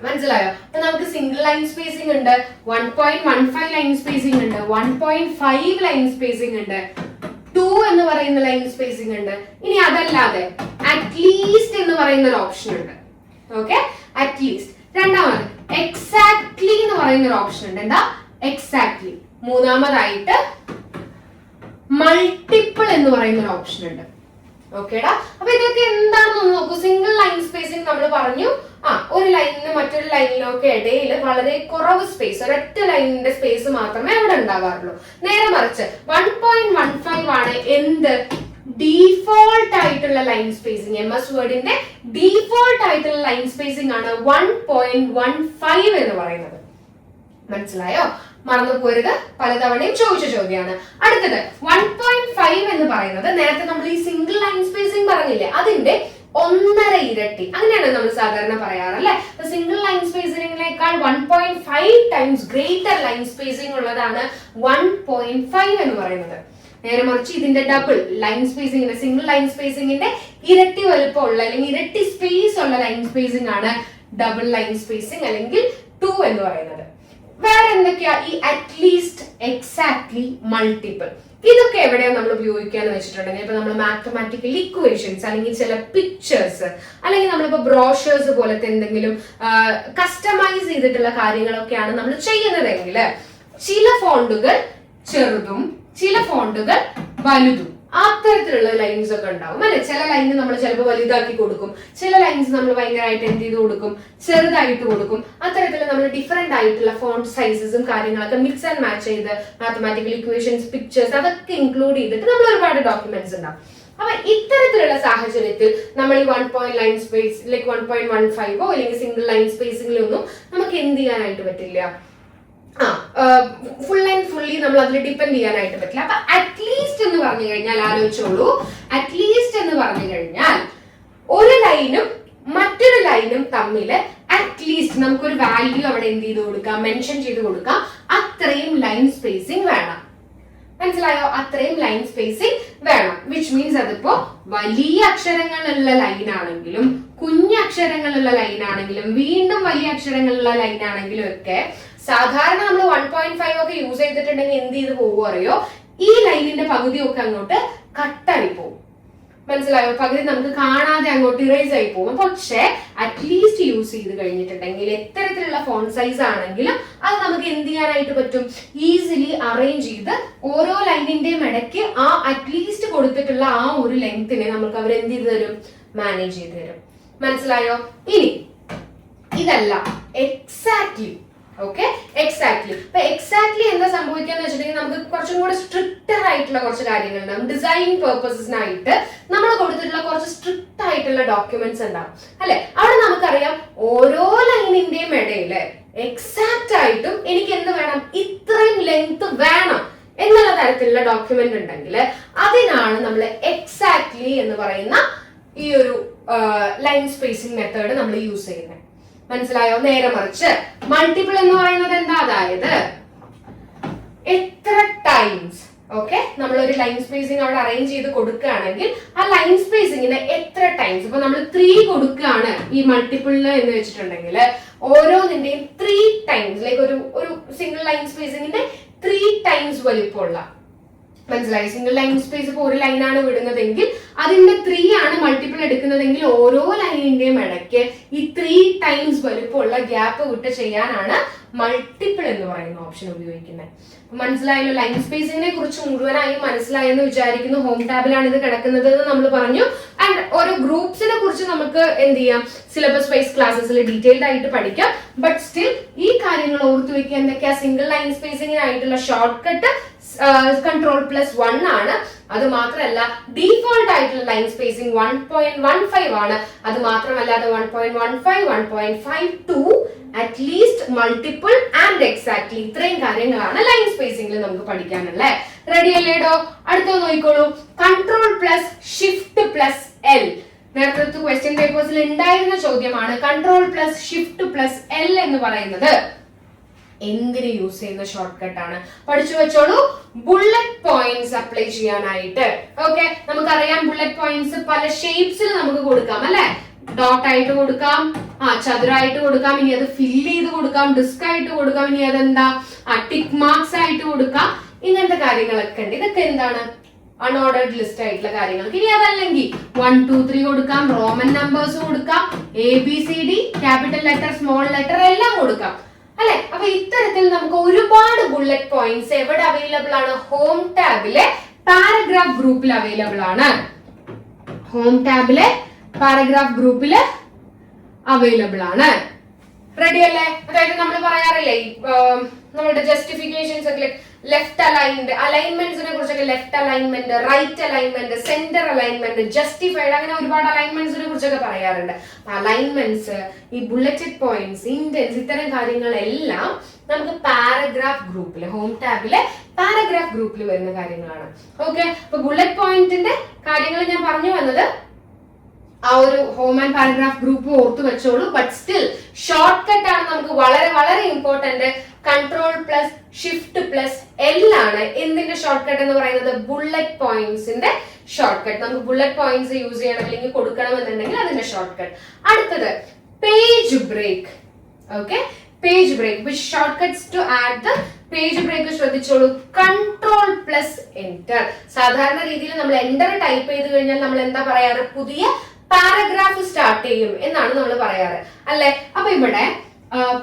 മനസ്സിലായോ? അപ്പൊ നമുക്ക് സിംഗിൾ ലൈൻ സ്പേസിംഗ് ഉണ്ട്, 1.15 ലൈൻ സ്പേസിംഗ് ഉണ്ട്, 1.5 ലൈൻ സ്പേസിംഗ് ഉണ്ട്, 2 എന്ന് പറയുന്ന ലൈൻ സ്പേസിംഗ് ഉണ്ട്. ഇനി അതല്ലാതെ അറ്റ്ലീസ്റ്റ് എന്ന് പറയുന്ന ഒരു ഓപ്ഷൻ ഉണ്ട്. Okay, at least. രണ്ടാമത് എക്സാക്ട്ലി എന്ന് പറയുന്ന ഒരു ഓപ്ഷൻ ഉണ്ട്. എന്താ? എക്സാക്ട്ലി. മൂന്നാമതായിട്ട് മൾട്ടിപ്പിൾ എന്ന് പറയുന്ന ഒരു ഓപ്ഷൻ ഉണ്ട്. ഓക്കേടാ. അപ്പൊ ഇതൊക്കെ എന്താണെന്ന് നോക്കൂ. സിംഗിൾ ലൈൻ സ്പേസിംഗ് നമ്മൾ പറഞ്ഞു, ഒരു ലൈനിനും മറ്റൊരു ലൈനിനും ഒക്കെ ഇടയിൽ വളരെ കുറവ് സ്പേസ്, ഒരൊറ്റ ലൈനിന്റെ സ്പേസ് മാത്രമേ അവിടെ ഉണ്ടാവാറുള്ളൂ. നേരെ മറിച്ച് 1.15 ആണ് എന്ത്, ഡീഫോൾട്ട് ആയിട്ടുള്ള ലൈൻ സ്പേസിംഗ്. MS വേർഡിന്റെ ഡീഫോൾട്ട് ആയിട്ടുള്ള ലൈൻ സ്പേസിംഗ് ആണ് 1.15 എന്ന് പറയുന്നത്. മനസ്സിലായോ? മറന്നു പോരുത്, പലതവണയും ചോദിച്ച ചോദ്യമാണ്. അടുത്തത് 1.5 എന്ന് പറയുന്നത് നേരത്തെ നമ്മൾ ഈ സിംഗിൾ ലൈൻ സ്പേസിംഗ് പറഞ്ഞില്ലേ, അതിന്റെ 1.5 ഇരട്ടി. അങ്ങനെയാണ് നമ്മൾ സാധാരണ പറയാറ് അല്ലെ. സിംഗിൾ ലൈൻ സ്പേസിംഗിനേക്കാൾ 1.5 ടൈംസ് ഗ്രേറ്റർ ലൈൻ സ്പേസിംഗ് ഉള്ളതാണ് 1.5 എന്ന് പറയുന്നത്. നേരെ മറിച്ച് ഇതിന്റെ ഡബിൾ ലൈൻ സ്പേസിംഗിന്റെ, സിംഗിൾ ലൈൻ സ്പേസിംഗിന്റെ ഇരട്ടി വലുപ്പമുള്ള അല്ലെങ്കിൽ ഇരട്ടി സ്പേസ് ഉള്ള ലൈൻ സ്പേസിംഗ് ആണ് ഡബിൾ ലൈൻ സ്പേസിംഗ് അല്ലെങ്കിൽ 2 എന്ന് പറയുന്നത്. വേറെ എന്തൊക്കെയാ? ഈ അറ്റ്ലീസ്റ്റ്, എക്സാക്ട്ലി, മൾട്ടിപ്പിൾ. ഇതൊക്കെ എവിടെയാണ് നമ്മൾ ഉപയോഗിക്കാന്ന് വെച്ചിട്ടുണ്ടെങ്കിൽ, ഇപ്പൊ നമ്മൾ മാത്തമാറ്റിക്കൽ ഇക്വേഷൻസ് അല്ലെങ്കിൽ ചില പിക്ചേഴ്സ് അല്ലെങ്കിൽ നമ്മളിപ്പോ ബ്രോഷേഴ്സ് പോലത്തെ എന്തെങ്കിലും കസ്റ്റമൈസ് ചെയ്തിട്ടുള്ള കാര്യങ്ങളൊക്കെയാണ് നമ്മൾ ചെയ്യുന്നതെങ്കിൽ ചില ഫോണ്ടുകൾ ചെറുതും ചില ഫോണ്ടുകൾ വലുതും അത്തരത്തിലുള്ള ലൈൻസ് ഒക്കെ ഉണ്ടാവും അല്ലെ. ചില ലൈന് നമ്മൾ ചിലപ്പോൾ വലുതാക്കി കൊടുക്കും, ചില ലൈൻസ് നമ്മൾ ഭയങ്കരമായിട്ട് എന്ത് ചെയ്ത് കൊടുക്കും, ചെറുതായിട്ട് കൊടുക്കും. അത്തരത്തിൽ നമ്മൾ ഡിഫറെന്റ് ആയിട്ടുള്ള ഫോണ്ട് സൈസസും കാര്യങ്ങളൊക്കെ മിക്സ് ആൻഡ് മാച്ച് ചെയ്ത് മാത്തമാറ്റിക്കൽ ഇക്വേഷൻസ്, പിക്ചേഴ്സ് അതൊക്കെ ഇൻക്ലൂഡ് ചെയ്തിട്ട് നമ്മൾ ഒരുപാട് ഡോക്യുമെന്റ്സ് ഉണ്ടാവും. അപ്പൊ ഇത്തരത്തിലുള്ള സാഹചര്യത്തിൽ നമ്മൾ ഈ 1.15 അല്ലെങ്കിൽ സിംഗിൾ ലൈൻ സ്പേസിംഗിലൊന്നും നമുക്ക് എന്ത് ചെയ്യാനായിട്ട് പറ്റില്ല, ഫുൾ ആൻഡ് ഫുള്ളി നമ്മൾ അതിൽ ഡിപ്പെൻഡ് ചെയ്യാനായിട്ട് പറ്റില്ല. അപ്പൊ അറ്റ്ലീസ്റ്റ് എന്ന് പറഞ്ഞു കഴിഞ്ഞാൽ ആലോചിച്ചോളൂ, അറ്റ്ലീസ്റ്റ് എന്ന് പറഞ്ഞു കഴിഞ്ഞാൽ ഒരു ലൈനും മറ്റൊരു ലൈനും തമ്മിൽ അറ്റ്ലീസ്റ്റ് നമുക്കൊരു വാല്യൂ അവിടെ എന്ത് ചെയ്ത് കൊടുക്കാം, മെൻഷൻ ചെയ്ത് കൊടുക്കാം. അത്രയും ലൈൻ സ്പേസിംഗ് വേണം. മനസ്സിലായോ? അത്രയും ലൈൻ സ്പേസിംഗ് വേണം. വിച്ച് മീൻസ് അതിപ്പോ വലിയ അക്ഷരങ്ങളുള്ള ലൈൻ ആണെങ്കിലും കുഞ്ഞക്ഷരങ്ങളുള്ള ലൈൻ ആണെങ്കിലും വീണ്ടും വലിയ അക്ഷരങ്ങളുള്ള ലൈൻ ആണെങ്കിലും ഒക്കെ സാധാരണ നമ്മൾ 1.5 ഒക്കെ യൂസ് ചെയ്തിട്ടുണ്ടെങ്കിൽ എന്ത് ചെയ്ത് പോകുമോ അറിയോ, ഈ ലൈനിന്റെ പകുതിയൊക്കെ അങ്ങോട്ട് കട്ടായി പോകും. മനസ്സിലായോ? പകുതി നമുക്ക് കാണാതെ അങ്ങോട്ട് ഇറേസ് ആയി പോകും. പക്ഷെ അറ്റ്ലീസ്റ്റ് യൂസ് ചെയ്ത് കഴിഞ്ഞിട്ടുണ്ടെങ്കിൽ എത്തരത്തിലുള്ള ഫോണ്ട് സൈസ് ആണെങ്കിലും അത് നമുക്ക് എന്ത് ചെയ്യാനായിട്ട് പറ്റും, ഈസിലി അറേഞ്ച് ചെയ്ത് ഓരോ ലൈനിന്റെയും ഇടയ്ക്ക് ആ അറ്റ്ലീസ്റ്റ് കൊടുത്തിട്ടുള്ള ആ ഒരു ലെങ്തിനെ നമുക്ക് അവർ എന്ത് ചെയ്ത് തരും, മാനേജ് ചെയ്ത് തരും. മനസ്സിലായോ? ഇനി ഇതല്ല എക്സാക്ട്ലി. Okay, exactly. അപ്പൊ എക്സാക്ട്ലി എന്താ സംഭവിക്കാന്ന് വെച്ചിട്ടുണ്ടെങ്കിൽ നമുക്ക് കുറച്ചും കൂടെ സ്ട്രിക്റ്റർ ആയിട്ടുള്ള കുറച്ച് കാര്യങ്ങളുണ്ടാവും. ഡിസൈൻ പേർപ്പസിനായിട്ട് നമ്മൾ കൊടുത്തിട്ടുള്ള കുറച്ച് സ്ട്രിക്റ്റ് ആയിട്ടുള്ള ഡോക്യുമെന്റ്സ് ഉണ്ടാവും അല്ലെ. അവിടെ നമുക്കറിയാം ഓരോ ലൈനിന്റെയും ഇടയില് എക്സാക്ട് ആയിട്ടും എനിക്ക് എന്ത് വേണം, ഇത്രയും ലെങ്ത് വേണം എന്നുള്ള തരത്തിലുള്ള ഡോക്യുമെന്റ് ഉണ്ടെങ്കിൽ അതിനാണ് നമ്മൾ എക്സാക്ട്ലി എന്ന് പറയുന്ന ഈ ഒരു ലൈൻ സ്പേസിംഗ് മെത്തേഡ് നമ്മൾ യൂസ് ചെയ്യുന്നത്. മനസ്സിലായോ? നേരെ മറിച്ച് മൾട്ടിപ്പിൾ എന്ന് പറയുന്നത് എന്താ, അതായത് എത്ര ടൈംസ് ഓക്കെ നമ്മൾ ഒരു ലൈൻ സ്പേസിംഗ് അവിടെ അറേഞ്ച് ചെയ്ത് കൊടുക്കുകയാണെങ്കിൽ ആ ലൈൻ സ്പേസിംഗിന് എത്ര ടൈംസ്, ഇപ്പൊ നമ്മൾ 3 കൊടുക്കുകയാണ് ഈ മൾട്ടിപ്പിളില് എന്ന് വെച്ചിട്ടുണ്ടെങ്കിൽ ഓരോന്നിന്റെയും 3 ടൈംസ് ലൈക്ക് ഒരു സിംഗിൾ ലൈൻ സ്പേസിംഗിന്റെ 3 ടൈംസ് വലിപ്പമുള്ള മനസ്സിലായി? സിംഗിൾ ലൈൻ സ്പേസ് ഇപ്പോൾ ഒരു ലൈനാണ് വിടുന്നതെങ്കിൽ അതിന്റെ 3 ആണ് മൾട്ടിപ്പിൾ എടുക്കുന്നതെങ്കിൽ ഓരോ ലൈനിന്റെയും ഇടയ്ക്ക് ഈ 3 ടൈംസ് വലുപ്പമുള്ള ഗ്യാപ്പ് വിട്ട് ചെയ്യാനാണ് മൾട്ടിപ്പിൾ എന്ന് പറയുന്ന ഓപ്ഷൻ ഉപയോഗിക്കുന്നത്. മനസ്സിലായല്ലോ? ലൈൻ സ്പേസിങ്ങിനെ കുറിച്ച് മുഴുവനായി മനസ്സിലായെന്ന് വിചാരിക്കുന്നു. ഹോം ടാബിലാണ് ഇത് കിടക്കുന്നത് എന്ന് നമ്മൾ പറഞ്ഞു. ആൻഡ് ഓരോ ഗ്രൂപ്പ്സിനെ കുറിച്ച് നമുക്ക് എന്ത് ചെയ്യാം, സിലബസ് വൈസ് ക്ലാസ്സസിൽ ഡീറ്റെയിൽഡ് ആയിട്ട് പഠിക്കാം. ബട്ട് സ്റ്റിൽ ഈ കാര്യങ്ങൾ ഓർത്തു വെക്കുക. എന്തൊക്കെയാ? സിംഗിൾ ലൈൻ സ്പേസിങ്ങിനായിട്ടുള്ള ഷോർട്ട് കട്ട് Ctrl+1 ആണ്. അത് മാത്രമല്ല ഡീഫോൾട്ട് ആയിട്ടുള്ള ലൈൻ സ്പേസിംഗ് 1.15 ആണ്. അത് മാത്രമല്ലാതെ 1.15, 1.52, അറ്റ്ലീസ്റ്റ്, മൾട്ടിപ്പിൾ ആൻഡ് എക്സാക്ട്ലി ഇത്രയും കാര്യങ്ങളാണ് ലൈൻ സ്പേസിംഗിൽ നമുക്ക് പഠിക്കാനുള്ളത്. റെഡി അല്ലേടോ? അടുത്തത് നോക്കിക്കോളൂ. Ctrl+Shift+L. നേരത്തെ ക്വസ്റ്റ്യൻ പേപ്പേഴ്സിൽ ഉണ്ടായിരുന്ന ചോദ്യമാണ്. Ctrl+Shift+L എന്ന് പറയുന്നത് എന്തിന് യൂസ് ചെയ്യുന്ന ഷോർട്ട് കട്ട് ആണ്? പഠിച്ചു വെച്ചോളൂ. ബുള്ളറ്റ് പോയിന്റ്സ് അപ്ലൈ ചെയ്യാനായിട്ട്. ഓക്കെ, നമുക്കറിയാം ബുള്ളറ്റ് പോയിന്റ്സ് പല ഷേപ്സിൽ നമുക്ക് കൊടുക്കാം അല്ലെ? ഡോട്ട് ആയിട്ട് കൊടുക്കാം, ചതുരായിട്ട് കൊടുക്കാം, ഇനി അത് ഫില്ല് ചെയ്ത് കൊടുക്കാം, ഡിസ്ക് ആയിട്ട് കൊടുക്കാം, ഇനി അതെന്താ ടിക്ക് മാർക്സ് ആയിട്ട് കൊടുക്കാം. ഇങ്ങനത്തെ കാര്യങ്ങളൊക്കെ ഉണ്ട്. ഇതൊക്കെ എന്താണ്? അൺഓർഡേർഡ് ലിസ്റ്റ് ആയിട്ടുള്ള കാര്യങ്ങൾക്ക്. ഇനി അതല്ലെങ്കിൽ 1, 2, 3 കൊടുക്കാം, റോമൻ നമ്പേഴ്സ് കൊടുക്കാം, ABCD, capital letter, small letter എല്ലാം കൊടുക്കാം അല്ലെ? അപ്പൊ ഇത്തരത്തിൽ നമുക്ക് ഒരുപാട് ബുള്ളറ്റ് പോയിന്റ്സ് എവിടെ അവൈലബിൾ ആണ്? ഹോം ടാബിലെ പാരഗ്രാഫ് ഗ്രൂപ്പിൽ അവൈലബിൾ ആണ്. ഹോം ടാബിലെ പാരഗ്രാഫ് ഗ്രൂപ്പില് അവൈലബിൾ ആണ്. റെഡി അല്ലേ? അതായത് നമ്മൾ പറയാറില്ലേ നമ്മുടെ ജസ്റ്റിഫിക്കേഷൻസ് ഒക്കെ ലെഫ്റ്റ് അലൈൻഡ്, അലൈൻമെന്റ്സിനെ കുറിച്ചൊക്കെ left alignment, right alignment, centre alignment, justified, അങ്ങനെ ഒരുപാട് അലൈൻമെന്റ്സിനെ കുറിച്ചൊക്കെ പറയാറുണ്ട്. അലൈൻമെന്റ്സ്, ഈ ബുള്ളറ്റഡ് പോയിന്റ്സ്, ഇൻഡെൻസ്, ഇത്തരം കാര്യങ്ങളെല്ലാം നമുക്ക് പാരഗ്രാഫ് ഗ്രൂപ്പിൽ, ഹോം ടാബിലെ പാരഗ്രാഫ് ഗ്രൂപ്പിൽ വരുന്ന കാര്യങ്ങളാണ്. ഓക്കെ, അപ്പൊ ബുള്ളറ്റ് പോയിന്റിന്റെ കാര്യങ്ങൾ ഞാൻ പറഞ്ഞു വന്നത് ആ ഒരു ഹോം ആൻഡ് പാരഗ്രാഫ് ഗ്രൂപ്പ് ഓർത്തു വെച്ചോളൂ. ബട്ട് സ്റ്റിൽ ഷോർട്ട് കട്ട് ആണ് നമുക്ക് വളരെ വളരെ ഇമ്പോർട്ടന്റ്. Ctrl+Shift+L ആണ് എന്തിന്റെ ഷോർട്ട് കട്ട് എന്ന് പറയുന്നത്? ബുള്ളറ്റ് പോയിന്റ്സിന്റെ ഷോർട്ട് കട്ട്. നമുക്ക് ബുള്ളറ്റ് പോയിന്റ്സ് യൂസ് ചെയ്യണം അല്ലെങ്കിൽ കൊടുക്കണം എന്നുണ്ടെങ്കിൽ അതിന്റെ ഷോർട്ട് കട്ട്. അടുത്തത് page break. Okay, page break. Which shortcuts to add the page break ശ്രദ്ധിച്ചോളൂ. Ctrl+Enter. സാധാരണ രീതിയിൽ നമ്മൾ എന്റർ ടൈപ്പ് ചെയ്ത് കഴിഞ്ഞാൽ നമ്മൾ എന്താ പറയാറ്? പുതിയ പാരഗ്രാഫ് സ്റ്റാർട്ട് ചെയ്യും എന്നാണ് നമ്മൾ പറയാറ് അല്ലെ? അപ്പൊ ഇവിടെ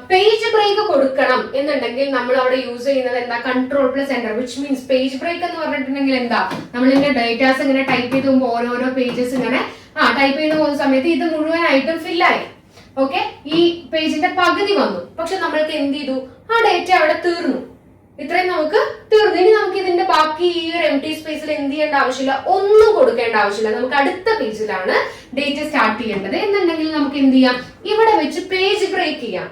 പേജ് ബ്രേക്ക് കൊടുക്കണം എന്നുണ്ടെങ്കിൽ നമ്മൾ അവിടെ യൂസ് ചെയ്യുന്നത് എന്താ? Ctrl+Enter, which means page break എന്ന് പറഞ്ഞിട്ടുണ്ടെങ്കിൽ എന്താ? നമ്മൾ ഇങ്ങനെ ഡേറ്റാസ് ഇങ്ങനെ ടൈപ്പ് ചെയ്ത് പോകുമ്പോൾ ഓരോരോ പേജസ് ഇങ്ങനെ ടൈപ്പ് ചെയ്ത് പോകുന്ന സമയത്ത് ഇത് മുഴുവനായിട്ടും ഫില്ലായി. ഓക്കെ, ഈ പേജിന്റെ പകുതി വന്നു, പക്ഷെ നമ്മൾക്ക് എന്ത് ചെയ്തു? ആ ഡേറ്റ അവിടെ തീർന്നു. ഇത്രയും നമുക്ക് തീർന്നു. ഇനി നമുക്ക് ഇതിന്റെ ബാക്കി ഈ ഒരു എംപ്റ്റി സ്പേസിൽ എന്ത് ചെയ്യേണ്ട ആവശ്യമില്ല, ഒന്നും കൊടുക്കേണ്ട ആവശ്യമില്ല. നമുക്ക് അടുത്ത പേജിലാണ് ഡേറ്റ സ്റ്റാർട്ട് ചെയ്യേണ്ടത് എന്നുണ്ടെങ്കിൽ നമുക്ക് എന്ത് ചെയ്യാം? ഇവിടെ വെച്ച് പേജ് ബ്രേക്ക് ചെയ്യാം.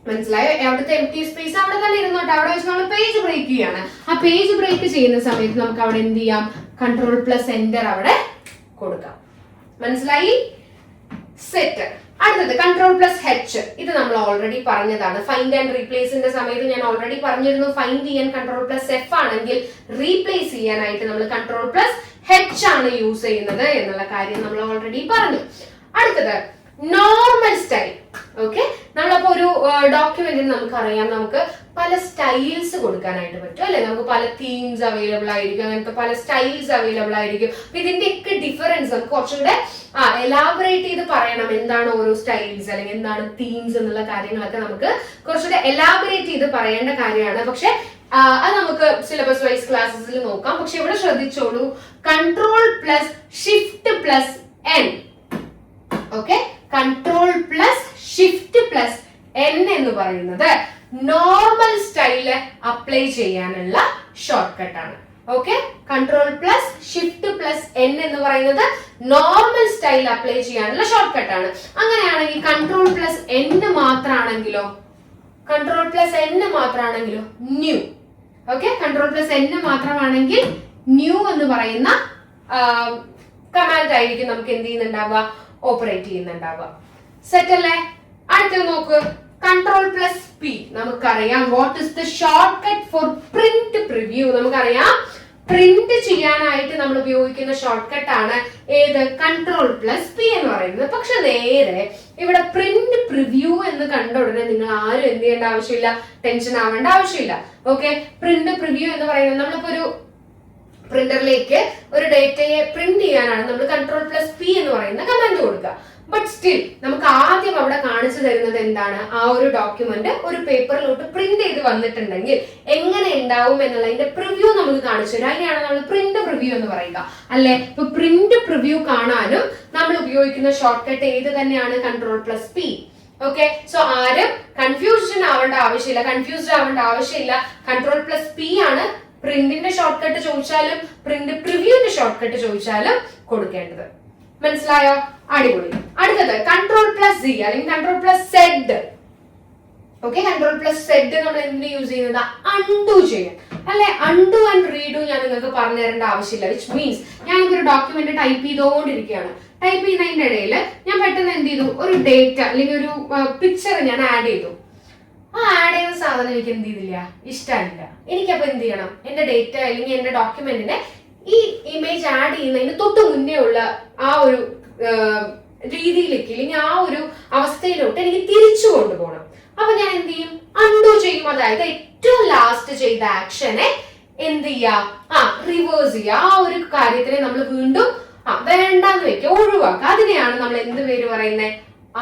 മനസ്സിലായോ? അവിടുത്തെ എംപ്റ്റി സ്പേസ് അവിടെ തന്നെ ഇരുന്നോട്ടെ, അവിടെ വെച്ച് നമ്മൾ പേജ് ബ്രേക്ക് ചെയ്യാണ്. ആ പേജ് ബ്രേക്ക് ചെയ്യുന്ന സമയത്ത് നമുക്ക് അവിടെ എന്ത് ചെയ്യാം? Ctrl+Enter അവിടെ കൊടുക്കാം. മനസ്സിലായി? സെറ്റ്. അടുത്തത് Ctrl+H. ഇത് നമ്മൾ ഓൾറെഡി പറഞ്ഞതാണ്. ഫൈൻഡ് ആൻഡ് റീപ്ലേസിന്റെ സമയത്ത് ഞാൻ ഓൾറെഡി പറഞ്ഞിരുന്നു. ഫൈൻഡ് ചെയ്യാൻ Ctrl+F ആണെങ്കിൽ റീപ്ലേസ് ചെയ്യാനായിട്ട് നമ്മൾ Ctrl+H ആണ് യൂസ് ചെയ്യുന്നത് എന്നുള്ള കാര്യം നമ്മൾ ഓൾറെഡി പറഞ്ഞു. അടുത്തത് നോർമൽ സ്റ്റൈൽ. ഓക്കെ, നമ്മളപ്പോ ഒരു ഡോക്യുമെന്റിന് നമുക്കറിയാം നമുക്ക് പല സ്റ്റൈൽസ് കൊടുക്കാനായിട്ട് പറ്റും അല്ലെ? നമുക്ക് പല തീംസ് അവൈലബിൾ ആയിരിക്കും, അങ്ങനത്തെ പല സ്റ്റൈൽസ് അവൈലബിൾ ആയിരിക്കും. അപ്പൊ ഇതിന്റെയൊക്കെ ഡിഫറൻസ് നമുക്ക് കുറച്ചുകൂടെ എലാബറേറ്റ് ചെയ്ത് പറയണം. എന്താണ് ഓരോ സ്റ്റൈൽസ് അല്ലെങ്കിൽ എന്താണ് തീംസ് എന്നുള്ള കാര്യങ്ങളൊക്കെ നമുക്ക് കുറച്ചുകൂടെ എലാബറേറ്റ് ചെയ്ത് പറയേണ്ട കാര്യമാണ്. പക്ഷെ അത് നമുക്ക് സിലബസ് വൈസ് ക്ലാസ്സസിൽ നോക്കാം. പക്ഷെ ഇവിടെ ശ്രദ്ധിച്ചോളൂ, Ctrl+Shift+N. ഓക്കെ, Ctrl+Shift+N എന്ന് പറയുന്നത് നോർമൽ സ്റ്റൈല് അപ്ലൈ ചെയ്യാനുള്ള ഷോർട്ട് കട്ട് ആണ്. ഓക്കെ, Ctrl+Shift+N എന്ന് പറയുന്നത് നോർമൽ സ്റ്റൈൽ അപ്ലൈ ചെയ്യാനുള്ള ഷോർട്ട് കട്ട് ആണ്. അങ്ങനെയാണെങ്കിൽ Ctrl+N മാത്രമാണെങ്കിലോ? Ctrl+N മാത്രമാണെങ്കിലോ new. Okay, Ctrl+N മാത്രമാണെങ്കിൽ ന്യൂ എന്ന് പറയുന്ന കമാൻഡ് ആയിരിക്കും നമുക്ക് എന്ത് ചെയ്യുന്നുണ്ടാവുക? ഓപ്പറേറ്റ് ചെയ്യുന്നുണ്ടാവുക. സെറ്റ് അല്ലേ? അടുത്ത നോക്ക്, Ctrl+P. നമുക്കറിയാം what is the short cut four print preview. നമുക്കറിയാം പ്രിന്റ് ചെയ്യാനായിട്ട് നമ്മൾ ഉപയോഗിക്കുന്ന ഷോർട്ട് കട്ട് ആണ് ഏത്? Ctrl+P എന്ന് പറയുന്നത്. പക്ഷെ നേരെ ഇവിടെ പ്രിന്റ് പ്രിവ്യൂ എന്ന് കണ്ട ഉടനെ നിങ്ങൾ ആരും എന്ത് ചെയ്യേണ്ട ആവശ്യമില്ല, ടെൻഷൻ ആവേണ്ട ആവശ്യമില്ല. ഓക്കെ, പ്രിന്റ് പ്രിവ്യൂ എന്ന് പറയുന്നത് നമ്മളിപ്പോ ഒരു പ്രിന്ററിലേക്ക് ഒരു ഡേറ്റയെ പ്രിന്റ് ചെയ്യാനാണ് നമ്മൾ Ctrl+P എന്ന് പറയുന്ന കമാൻഡ് കൊടുക്കുക. ബട്ട് സ്റ്റിൽ നമുക്ക് ആദ്യം അവിടെ കാണിച്ചു തരുന്നത് എന്താണ്, ആ ഒരു ഡോക്യുമെന്റ് ഒരു പേപ്പറിലോട്ട് പ്രിന്റ് ചെയ്ത് വന്നിട്ടുണ്ടെങ്കിൽ എങ്ങനെ ഉണ്ടാവും എന്നുള്ളതിന്റെ പ്രിവ്യൂ നമുക്ക് കാണിച്ചു തരും. അതിനെയാണ് നമ്മൾ പ്രിന്റ് പ്രിവ്യൂ എന്ന് പറയുക, അല്ലെ? ഇപ്പൊ പ്രിന്റ് പ്രിവ്യൂ കാണാനും നമ്മൾ ഉപയോഗിക്കുന്ന ഷോർട്ട് കട്ട് ഏത് തന്നെയാണ്, Ctrl+P. ഓക്കെ, സോ ആരും കൺഫ്യൂസ്ഡ് ആവേണ്ട ആവശ്യമില്ല. Ctrl+P ആണ് പ്രിന്റിന്റെ ഷോർട്ട് കട്ട് ചോദിച്ചാലും പ്രിന്റ് പ്രിവ്യൂന്റെ ഷോർട്ട് കട്ട് ചോദിച്ചാലും കൊടുക്കേണ്ടത്. മനസ്സിലായോ? അടിപൊളി. അടുത്തത് Ctrl+Z അല്ലെങ്കിൽ Ctrl+Z. ഓക്കെ, Ctrl+Z നമ്മൾ എന്തിനു യൂസ് ചെയ്യുന്നത്, അൺഡു ചെയ്യാൻ, അല്ലെ? അൺഡു ആൻഡ് റീഡു ഞാൻ നിങ്ങൾക്ക് പറഞ്ഞു തരേണ്ട ആവശ്യമില്ല. വിച്ച് മീൻസ് ഞാൻ ഒരു ഡോക്യുമെന്റ് ടൈപ്പ് ചെയ്തുകൊണ്ടിരിക്കുകയാണ്. ടൈപ്പ് ചെയ്യുന്നതിന്റെ ഇടയിൽ ഞാൻ പെട്ടെന്ന് എന്ത് ചെയ്തു, ഒരു ഡേറ്റ അല്ലെങ്കിൽ ഒരു പിക്ചർ ഞാൻ ആഡ് ചെയ്തു. ആ ആഡ് ചെയ്ത സാധനം എനിക്ക് എന്ത് ചെയ്തില്ല, ഇഷ്ടമില്ല. എനിക്കപ്പോ എന്ത് ചെയ്യണം, എന്റെ ഡേറ്റ അല്ലെങ്കിൽ എന്റെ ഡോക്യുമെന്റിനെ ഈ ഇമേജ് ആഡ് ചെയ്യുന്നതിന് തൊട്ട് മുന്നേ ഉള്ള ആ ഒരു രീതിയിലേക്ക് അല്ലെങ്കിൽ ആ ഒരു അവസ്ഥയിലോട്ട് എനിക്ക് തിരിച്ചു കൊണ്ടുപോകണം. അപ്പൊ ഞാൻ എന്ത് ചെയ്യും, അൺഡു ചെയ്യും. അതായത് ഏറ്റവും ലാസ്റ്റ് ചെയ്ത ആക്ഷനെ എന്ത് ചെയ്യുക, റിവേഴ്സ് ചെയ്യുക. ആ ഒരു കാര്യത്തിനെ നമ്മൾ വീണ്ടും വേണ്ടാന്ന് വെക്കുക, ഒഴിവാക്കുക. അതിനെയാണ് നമ്മൾ എന്ത് പേര് പറയുന്നത്,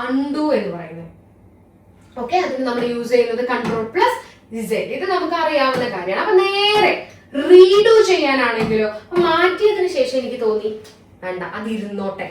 അൺഡു എന്ന് പറയുന്നത്. ഓക്കെ, അതിന് നമ്മൾ യൂസ് ചെയ്യുന്നത് Ctrl+Z. ഇത് നമുക്ക് അറിയാവുന്ന കാര്യമാണ്. അപ്പൊ നേരെ റീഡു ചെയ്യാനാണെങ്കിലോ, മാറ്റിയതിനു ശേഷം എനിക്ക് തോന്നി വേണ്ട, അത് ഇരുന്നോട്ടെ,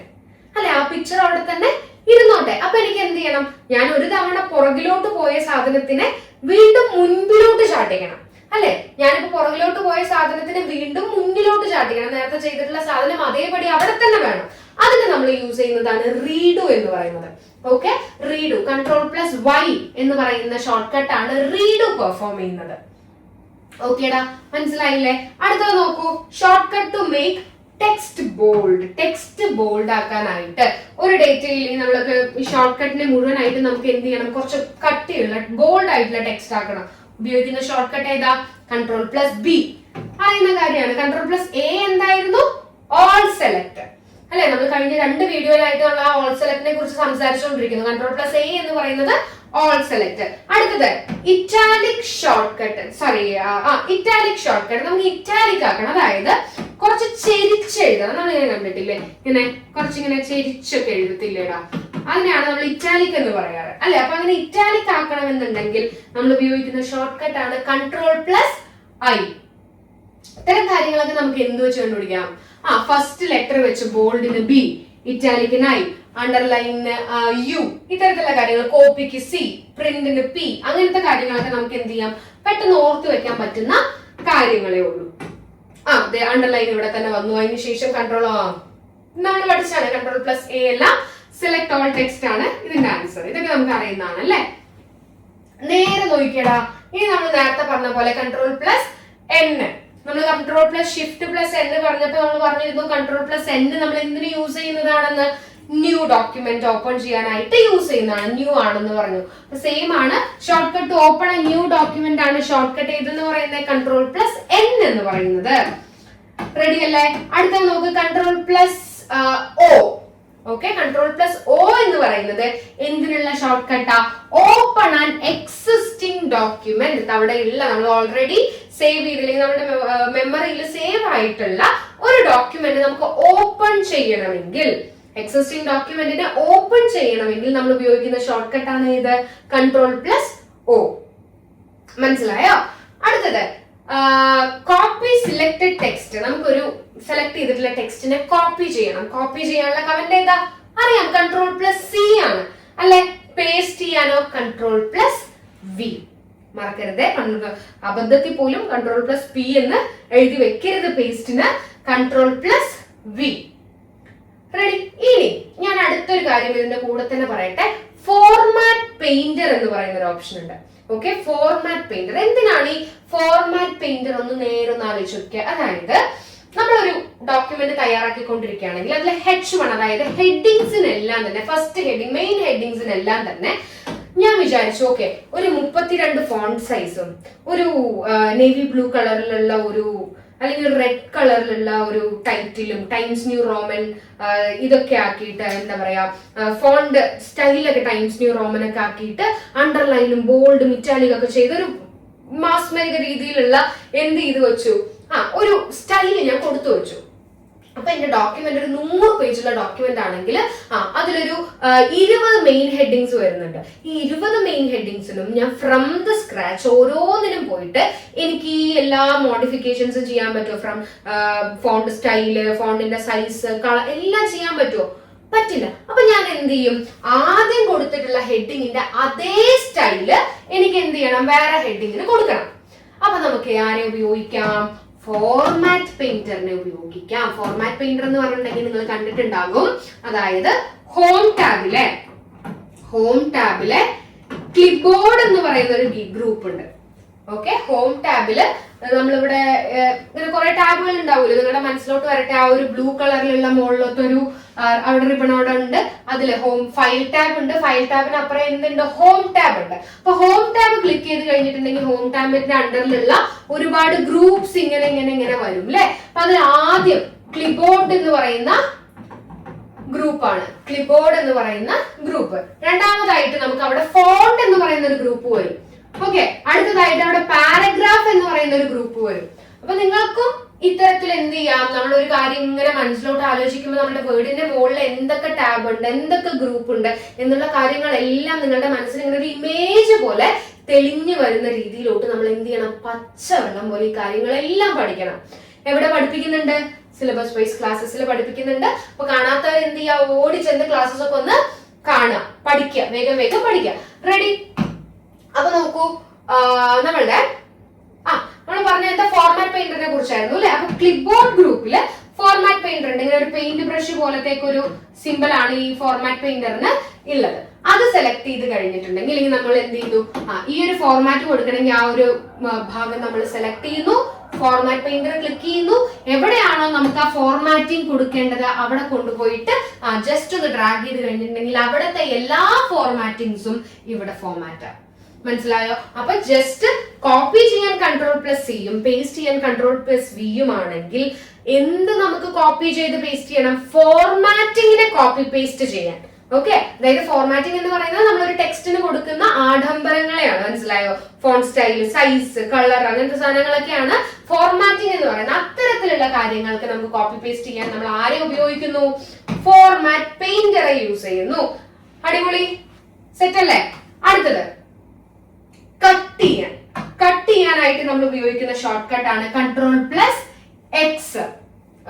അല്ലെ? ആ പിക്ചർ അവിടെ തന്നെ ഇരുന്നോട്ടെ. അപ്പൊ എനിക്ക് എന്ത് ചെയ്യണം, ഞാൻ ഒരു തവണ പുറകിലോട്ട് പോയ സാധനത്തിനെ വീണ്ടും മുൻപിലോട്ട് ചാട്ടിക്കണം, അല്ലെ? ഞാനിപ്പോ പുറകിലോട്ട് പോയ സാധനത്തിന് വീണ്ടും മുന്നിലോട്ട് ചാട്ടിക്കണം. നേരത്തെ ചെയ്തിട്ടുള്ള സാധനം അതേപടി അവിടെ തന്നെ വേണം. അതിന് നമ്മൾ യൂസ് ചെയ്യുന്നതാണ് റീഡു എന്ന് പറയുന്നത്. ഓക്കെ, റീഡു Ctrl+Y എന്ന് പറയുന്ന ഷോർട്ട് കട്ട് ആണ് റീഡു പെർഫോം ചെയ്യുന്നത്. ഓക്കേടാ, മനസ്സിലായില്ലേ? അടുത്തത് നോക്കൂ, shortcut to make text bold. Text bold ആക്കാനായിട്ട് ഒരു ഡേറ്റയിൽ നമ്മൾക്ക് ഷോർട്ട് കട്ടിനെ മുഴുവനായിട്ട് നമുക്ക് എന്ത് ചെയ്യണം, കുറച്ച് കട്ടിയുള്ള ബോൾഡ് ആയിട്ടുള്ള ടെക്സ്റ്റ് ആക്കണം. ഉപയോഗിക്കുന്ന ഷോർട്ട് കട്ട് ഏതാ, Ctrl+B. അറിയുന്ന കാര്യമാണ്. Ctrl+A എന്തായിരുന്നു, ഓൾ സെലക്ട്, അല്ലെ? നമ്മൾ കഴിഞ്ഞ 2 വീഡിയോയിലായിട്ടുള്ള ഓൾ സെലക്ടിനെ കുറിച്ച് സംസാരിച്ചുകൊണ്ടിരിക്കുന്നു. Ctrl+A എന്ന് പറയുന്നത് ഓൾ സെലക്ട്. അടുത്തത് italic short cut. Italic short cut നമുക്ക് ഇറ്റാലിക് ആക്കണം. അതായത് കുറച്ച് ചെരിച്ചെഴുതണം. നമ്മൾ ഇങ്ങനെ കണ്ടിട്ടില്ലേ, ഇങ്ങനെ കുറച്ചിങ്ങനെ ചെരിച്ചൊക്കെ എഴുതത്തില്ലേടാ, അതിനെയാണ് നമ്മൾ ഇറ്റാലിക് എന്ന് പറയാറ്, അല്ലെ? അപ്പൊ അങ്ങനെ ഇറ്റാലിക് ആക്കണമെന്നുണ്ടെങ്കിൽ നമ്മൾ ഉപയോഗിക്കുന്ന ഷോർട്ട് കട്ട് ആണ് Ctrl+I. ഇത്തരം കാര്യങ്ങളൊക്കെ നമുക്ക് എന്ത് വെച്ച് കണ്ടുപിടിക്കാം, ഫസ്റ്റ് ലെറ്റർ വെച്ച് ബോൾഡിന് B, ഇറ്റാലിക്കിന് I, അണ്ടർലൈനിന് U, ഇത്തരത്തിലുള്ള കാര്യങ്ങൾ, കോപ്പിക്ക് C, പ്രിന്റിന് P, അങ്ങനത്തെ കാര്യങ്ങളൊക്കെ നമുക്ക് എന്ത് ചെയ്യാം, പെട്ടെന്ന് ഓർത്ത് വെക്കാൻ പറ്റുന്ന കാര്യങ്ങളേ ഉള്ളൂ. അണ്ടർലൈൻ ഇവിടെ തന്നെ വന്നു. അതിനുശേഷം നമ്മൾ പഠിച്ചാണ് Ctrl+A എല്ലാം സെലക്ട് ഓൾ ടെക്സ്റ്റ് ആണ് ഇതിന്റെ ആൻസർ. ഇതൊക്കെ നമുക്ക് അറിയുന്നതാണ്, അല്ലെ? നേരെ നോക്കിയടാ, ഇനി നമ്മൾ നേരത്തെ പറഞ്ഞ പോലെ Ctrl+N. നമ്മൾ Ctrl+Shift+N പറഞ്ഞപ്പോ നമ്മൾ പറഞ്ഞിരുന്നു Ctrl+N നമ്മൾ എന്തിനു യൂസ് ചെയ്യുന്നതാണെന്ന്, ന്യൂ ഡോക്യുമെന്റ് ഓപ്പൺ ചെയ്യാനായിട്ട് യൂസ് ചെയ്യുന്നതാണ്, ന്യൂ ആണെന്ന് പറഞ്ഞു. സെയിം ആണ്, short cut open A new document ആണ് ഷോർട്ട് കട്ട് ഏതെന്ന് പറയുന്നത് Ctrl+N എന്ന് പറയുന്നത്. റെഡി അല്ലേ? അടുത്ത നോക്ക് Ctrl+O. ഓക്കെ, Ctrl+O എന്ന് പറയുന്നത് എന്തിനുള്ള ഷോർട്ട് കട്ടാ, ഓപ്പൺ ആൻ എക്സിസ്റ്റിംഗ് ഡോക്യുമെന്റ്. അവിടെയുള്ള നമ്മൾ ഓൾറെഡി സേവ് ചെയ്തില്ലെങ്കിൽ നമ്മുടെ മെമ്മറിയിൽ സേവ് ആയിട്ടുള്ള ഒരു ഡോക്യുമെന്റ് നമുക്ക് ഓപ്പൺ ചെയ്യണമെങ്കിൽ, എക്സിസ്റ്റിംഗ് ഡോക്യുമെന്റിനെ ഓപ്പൺ ചെയ്യണമെങ്കിൽ നമ്മൾ ഉപയോഗിക്കുന്ന ഷോർട്ട് കട്ടാണ് ഇത്, Ctrl+O. മനസ്സിലായോ? അടുത്തത് കോപ്പി സിലക്ടഡ് ടെക്സ്റ്റ്. നമുക്കൊരു സെലക്ട് ചെയ്തിട്ടുള്ള ടെക്സ്റ്റിനെ കോപ്പി ചെയ്യണം. കോപ്പി ചെയ്യാനുള്ള കമന്റ് ഏതാ, അറിയാം, Ctrl+C ആണ്, അല്ലെ? പേസ്റ്റ് ചെയ്യാനോ Ctrl+V. മറക്കരുത്, അബദ്ധത്തിൽ പോലും Ctrl+P എന്ന് എഴുതി വെക്കരുത്. പേസ്റ്റിന് Ctrl+V. റെഡി? ഇനി ഞാൻ അടുത്തൊരു കാര്യം ഇതിന്റെ കൂടെ തന്നെ പറയട്ടെ. ഫോർമാറ്റ് പെയിന്റർ എന്ന് പറയുന്ന ഒരു ഓപ്ഷൻ ഉണ്ട്. Okay, format painter. എന്തിനാണ് ഈ ഫോർമാറ്റ് പെയിന്റർ ഒന്ന് നേരൊന്ന് ആലോചിച്ച് നോക്കിയ. അതായത് നമ്മളൊരു ഡോക്യുമെന്റ് തയ്യാറാക്കിക്കൊണ്ടിരിക്കുകയാണെങ്കിൽ അതിലെ H1, അതായത് ഹെഡിങ്സിനെല്ലാം തന്നെ, ഫസ്റ്റ് ഹെഡിങ്, മെയിൻ ഹെഡിങ്സിനെല്ലാം തന്നെ ഞാൻ വിചാരിച്ചു ഓക്കെ ഒരു 32 ഫോണ്ട് സൈസും ഒരു നേവി ബ്ലൂ കളറിലുള്ള ഒരു അല്ലെങ്കിൽ റെഡ് കളറിലുള്ള ഒരു ടൈറ്റിലും ടൈംസ് ന്യൂ റോമൻ ഇതൊക്കെ ആക്കിയിട്ട് എന്താ പറയാ ഫോണ്ട് സ്റ്റൈലൊക്കെ ടൈംസ് ന്യൂ റോമൻ ഒക്കെ ആക്കിയിട്ട് അണ്ടർലൈനും ബോൾഡും ഇറ്റാലിക്കും ഒക്കെ ചെയ്തൊരു മാസ്മരിക രീതിയിലുള്ള എന്ത് ചെയ്ത് വെച്ചു ഒരു സ്റ്റൈല് ഞാൻ കൊടുത്തു വെച്ചു. അപ്പൊ എന്റെ ഡോക്യുമെന്റ് ഒരു 100 പേജുള്ള ഡോക്യുമെന്റ് ആണെങ്കിൽ അതിലൊരു 20 മെയിൻ ഹെഡിങ്സ് വരുന്നുണ്ട്. ഈ 20 മെയിൻ ഹെഡിങ്സിനും ഞാൻ ഫ്രം ദ സ്ക്രാച്ച് ഓരോന്നിനും പോയിട്ട് എനിക്ക് ഈ എല്ലാ മോഡിഫിക്കേഷൻസും ചെയ്യാൻ പറ്റുമോ? ഫ്രം ഫോണ്ട് സ്റ്റൈല്, ഫോണ്ടിന്റെ സൈസ്, കളർ എല്ലാം ചെയ്യാൻ പറ്റുമോ? പറ്റില്ല. അപ്പൊ ഞാൻ എന്ത് ചെയ്യും? ആദ്യം കൊടുത്തിട്ടുള്ള ഹെഡിങ്ങിന്റെ അതേ സ്റ്റൈല് എനിക്ക് എന്ത് ചെയ്യണം? വേറെ ഹെഡിങ്ങിന് കൊടുക്കണം. അപ്പൊ നമുക്ക് ആരെ ഉപയോഗിക്കാം? ഫോർമാറ്റ് പെയിന്ററിനെ ഉപയോഗിക്കാം. ഫോർമാറ്റ് പെയിന്റർ എന്ന് പറഞ്ഞിട്ടുണ്ടെങ്കിൽ നിങ്ങൾ കണ്ടിട്ടുണ്ടാകും. അതായത് ഹോം ടാബിലെ ക്ലിപ്ബോർഡ് എന്ന് പറയുന്ന ഒരു ഗ്രൂപ്പ് ഉണ്ട്. ഓക്കെ, ഹോം ടാബില് നമ്മളിവിടെ ഇങ്ങനെ കുറെ ടാബുകൾ ഉണ്ടാവുമല്ലോ. നിങ്ങളുടെ മനസ്സിലോട്ട് വരട്ടെ. ആ ഒരു ബ്ലൂ കളറിലുള്ള മുകളിലത്തെ ഒരു അവിടെ റിബൺ അവിടെ ഉണ്ട്. അതില് ഹോം ഫയൽ ടാബ് ഉണ്ട്. ഫയൽ ടാബിന് അപ്പുറം എന്തുണ്ട്? ഹോം ടാബ് ഉണ്ട്. അപ്പൊ ഹോം ടാബ് ക്ലിക്ക് ചെയ്ത് കഴിഞ്ഞിട്ടുണ്ടെങ്കിൽ ഹോം ടാബിന്റെ അണ്ടറിലുള്ള ഒരുപാട് ഗ്രൂപ്പ്സ് ഇങ്ങനെ വരും അല്ലെ. അപ്പൊ അതിൽ ആദ്യം ക്ലിപ്ബോർഡ് എന്ന് പറയുന്ന ഗ്രൂപ്പാണ്. ക്ലിപ്ബോർഡ് എന്ന് പറയുന്ന ഗ്രൂപ്പ്. രണ്ടാമതായിട്ട് നമുക്ക് അവിടെ ഫോണ്ട് എന്ന് പറയുന്ന ഒരു ഗ്രൂപ്പ് വരും. ഓക്കെ, അടുത്തതായിട്ട് അവിടെ പാരഗ്രാഫ് എന്ന് പറയുന്ന ഒരു ഗ്രൂപ്പ് വരും. അപ്പൊ നിങ്ങൾക്കും ഇത്തരത്തിൽ എന്ത് ചെയ്യാം? നമ്മളൊരു കാര്യം ഇങ്ങനെ മനസ്സിലോട്ട് ആലോചിക്കുമ്പോൾ നമ്മുടെ വേർഡിന്റെ മുകളിൽ എന്തൊക്കെ ടാബ് ഉണ്ട്, എന്തൊക്കെ ഗ്രൂപ്പ് ഉണ്ട് എന്നുള്ള കാര്യങ്ങളെല്ലാം നിങ്ങളുടെ മനസ്സിൽ ഇങ്ങനെ ഒരു ഇമേജ് പോലെ തെളിഞ്ഞു വരുന്ന രീതിയിലോട്ട് നമ്മൾ എന്ത് ചെയ്യണം? പച്ചവെള്ളം പോലെ ഈ കാര്യങ്ങളെല്ലാം പഠിക്കണം. എവിടെ പഠിപ്പിക്കുന്നുണ്ട്? സിലബസ് വൈസ് ക്ലാസ്സസിൽ പഠിപ്പിക്കുന്നുണ്ട്. അപ്പൊ കാണാത്തവർ എന്ത് ചെയ്യുക? ഓടി ചെന്ന് ക്ലാസ്സസ് ഒക്കെ ഒന്ന് കാണുക, പഠിക്കുക, വേഗം പഠിക്കുക. റെഡി? അപ്പൊ നോക്കൂ, നമ്മളുടെ നമ്മൾ പറഞ്ഞ എന്താ? ഫോർമാറ്റ് പെയിന്ററിനെ കുറിച്ചായിരുന്നു അല്ലെ. അപ്പൊ ക്ലിപ്ബോർഡ് ഗ്രൂപ്പില് ഫോർമാറ്റ് പെയിന്റർ ഉണ്ട്. ഇങ്ങനെ ഒരു പെയിന്റ് ബ്രഷ് പോലത്തേക്ക് ഒരു സിമ്പിൾ ആണ് ഈ ഫോർമാറ്റ് പെയിന്ററിന് ഉള്ളത്. അത് സെലക്ട് ചെയ്ത് കഴിഞ്ഞിട്ടുണ്ടെങ്കിൽ ഇല്ലെങ്കിൽ നമ്മൾ എന്ത് ചെയ്തു? ഈ ഒരു ഫോർമാറ്റ് കൊടുക്കണമെങ്കിൽ ആ ഒരു ഭാഗം നമ്മൾ സെലക്ട് ചെയ്യുന്നു. ഫോർമാറ്റ് പെയിന്റർ ക്ലിക്ക് ചെയ്യുന്നു. എവിടെയാണോ നമുക്ക് ആ ഫോർമാറ്റിംഗ് കൊടുക്കേണ്ടത് അവിടെ കൊണ്ടുപോയിട്ട് ജസ്റ്റ് ഒന്ന് ഡ്രാഗ് ചെയ്ത് കഴിഞ്ഞിട്ടുണ്ടെങ്കിൽ അവിടുത്തെ എല്ലാ ഫോർമാറ്റിംഗ്സും ഇവിടെ ഫോർമാറ്റ്. മനസ്സിലായോ? അപ്പൊ ജസ്റ്റ് കോപ്പി ചെയ്യാൻ Ctrl+Cയും പേസ്റ്റ് ചെയ്യാൻ Ctrl+Vയും ആണെങ്കിൽ എന്ത് നമുക്ക് കോപ്പി ചെയ്ത് പേസ്റ്റ് ചെയ്യണം? ഫോർമാറ്റിങ്ങിനെ കോപ്പി പേസ്റ്റ് ചെയ്യാൻ. ഓക്കെ, അതായത് ഫോർമാറ്റിംഗ് എന്ന് പറയുന്നത് നമ്മളൊരു ടെക്സ്റ്റിന് കൊടുക്കുന്ന ആഡംബരങ്ങളെയാണ്. മനസ്സിലായോ? ഫോണ്ട് സ്റ്റൈല്, സൈസ്, കളർ അങ്ങനത്തെ സാധനങ്ങളൊക്കെയാണ് ഫോർമാറ്റിംഗ് എന്ന് പറയുന്നത്. അത്തരത്തിലുള്ള കാര്യങ്ങൾക്ക് നമുക്ക് കോപ്പി പേസ്റ്റ് ചെയ്യാൻ നമ്മൾ ആരെ ഉപയോഗിക്കുന്നു? ഫോർമാറ്റ് പെയിന്ററെ യൂസ് ചെയ്യുന്നു. അടിപൊളി, സെറ്റ് അല്ലേ? അടുത്തത് കട്ട് ചെയ്യാനായിട്ട് നമ്മൾ ഉപയോഗിക്കുന്ന ഷോർട്ട് കട്ട് ആണ് Ctrl+X.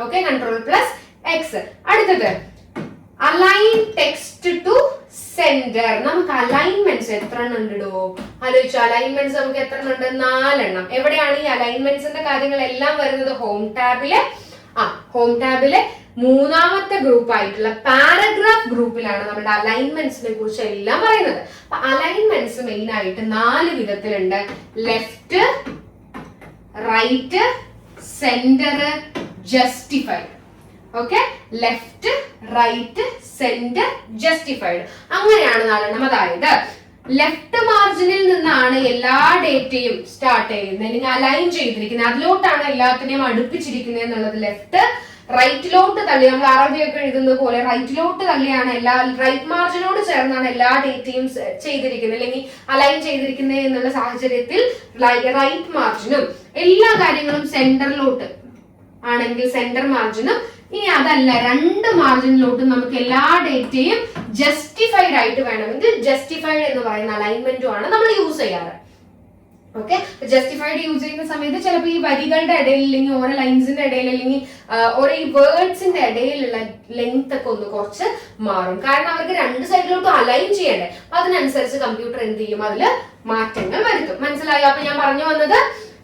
Okay, Ctrl+X. അടുത്തത് അലൈൻ ടെക്സ്റ്റ് ടു സെന്റർ. നമുക്ക് അലൈൻമെന്റ്സ് എത്ര എണ്ണം ഉണ്ടോ? ആലോചിച്ചോ, അലൈൻമെന്റ്സ് നമുക്ക് എത്ര എണ്ണം ഉണ്ട്? 4 എണ്ണം. എവിടെയാണ് ഈ അലൈൻമെന്റ്സിന്റെ കാര്യങ്ങളെല്ലാം വരുന്നത്? ഹോം ടാബിലെ മൂന്നാമത്തെ ഗ്രൂപ്പ് ആയിട്ടുള്ള പാരഗ്രാഫ് ഗ്രൂപ്പിലാണ് നമ്മുടെ അലൈൻമെന്റ്സിനെ കുറിച്ച് എല്ലാം പറയുന്നത്. അപ്പൊ അലൈൻമെന്റ്സ് മെയിൻ ആയിട്ട് 4 വിധത്തിലുണ്ട്. Left, right, centre, justified. Okay, left, right, centre, justified. അങ്ങനെയാണ് 4 എണ്ണം. അതായത് ലെഫ്റ്റ് മാർജിനിൽ നിന്നാണ് എല്ലാ ഡേറ്റയും സ്റ്റാർട്ട് ചെയ്യുന്നത്, അല്ലെങ്കിൽ അലൈൻ ചെയ്തിരിക്കുന്നത്, അതിലോട്ടാണ് എല്ലാത്തിനെയും അടുപ്പിച്ചിരിക്കുന്നത് എന്നുള്ളത് ലെഫ്റ്റ്. റൈറ്റിലോട്ട് തള്ളി, നമ്മൾ അറബിയൊക്കെ എഴുതുന്നത് പോലെ റൈറ്റിലോട്ട് തള്ളിയാണ് റൈറ്റ് മാർജിനോട് ചേർന്നാണ് എല്ലാ ഡേറ്റയും ചെയ്തിരിക്കുന്നത് അല്ലെങ്കിൽ അലൈൻ ചെയ്തിരിക്കുന്നത് എന്നുള്ള സാഹചര്യത്തിൽ റൈറ്റ് മാർജിനും എല്ലാ കാര്യങ്ങളും സെന്ററിലോട്ട് ആണെങ്കിൽ സെന്റർ മാർജിനും, ഇനി അതല്ല 2 മാർജിനിലോട്ടും നമുക്ക് എല്ലാ ഡേറ്റയും ജസ്റ്റിഫൈഡ് ആയിട്ട് വേണമെങ്കിൽ ജസ്റ്റിഫൈഡ് എന്ന് പറയുന്ന അലൈൻമെന്റും ആണ് നമ്മൾ യൂസ് ചെയ്യാറ്. ഓക്കെ, ജസ്റ്റിഫൈഡ് യൂസ് ചെയ്യുന്ന സമയത്ത് ചിലപ്പോൾ ഈ വരികളുടെ ഇടയിൽ അല്ലെങ്കിൽ ഓരോ ലൈൻസിന്റെ ഇടയിൽ അല്ലെങ്കിൽ ഓരോ ഈ വേർഡ്സിന്റെ ഇടയിലുള്ള ലെങ്ത് ഒക്കെ ഒന്ന് കുറച്ച് മാറും. കാരണം അവർക്ക് 2 സൈഡിലോട്ടും അലൈൻ ചെയ്യണ്ടേ. അതിനനുസരിച്ച് കമ്പ്യൂട്ടർ എന്ത് ചെയ്യും? അതിൽ മാറ്റങ്ങൾ വരുത്തും. മനസ്സിലായോ? അപ്പൊ ഞാൻ പറഞ്ഞു വന്നത്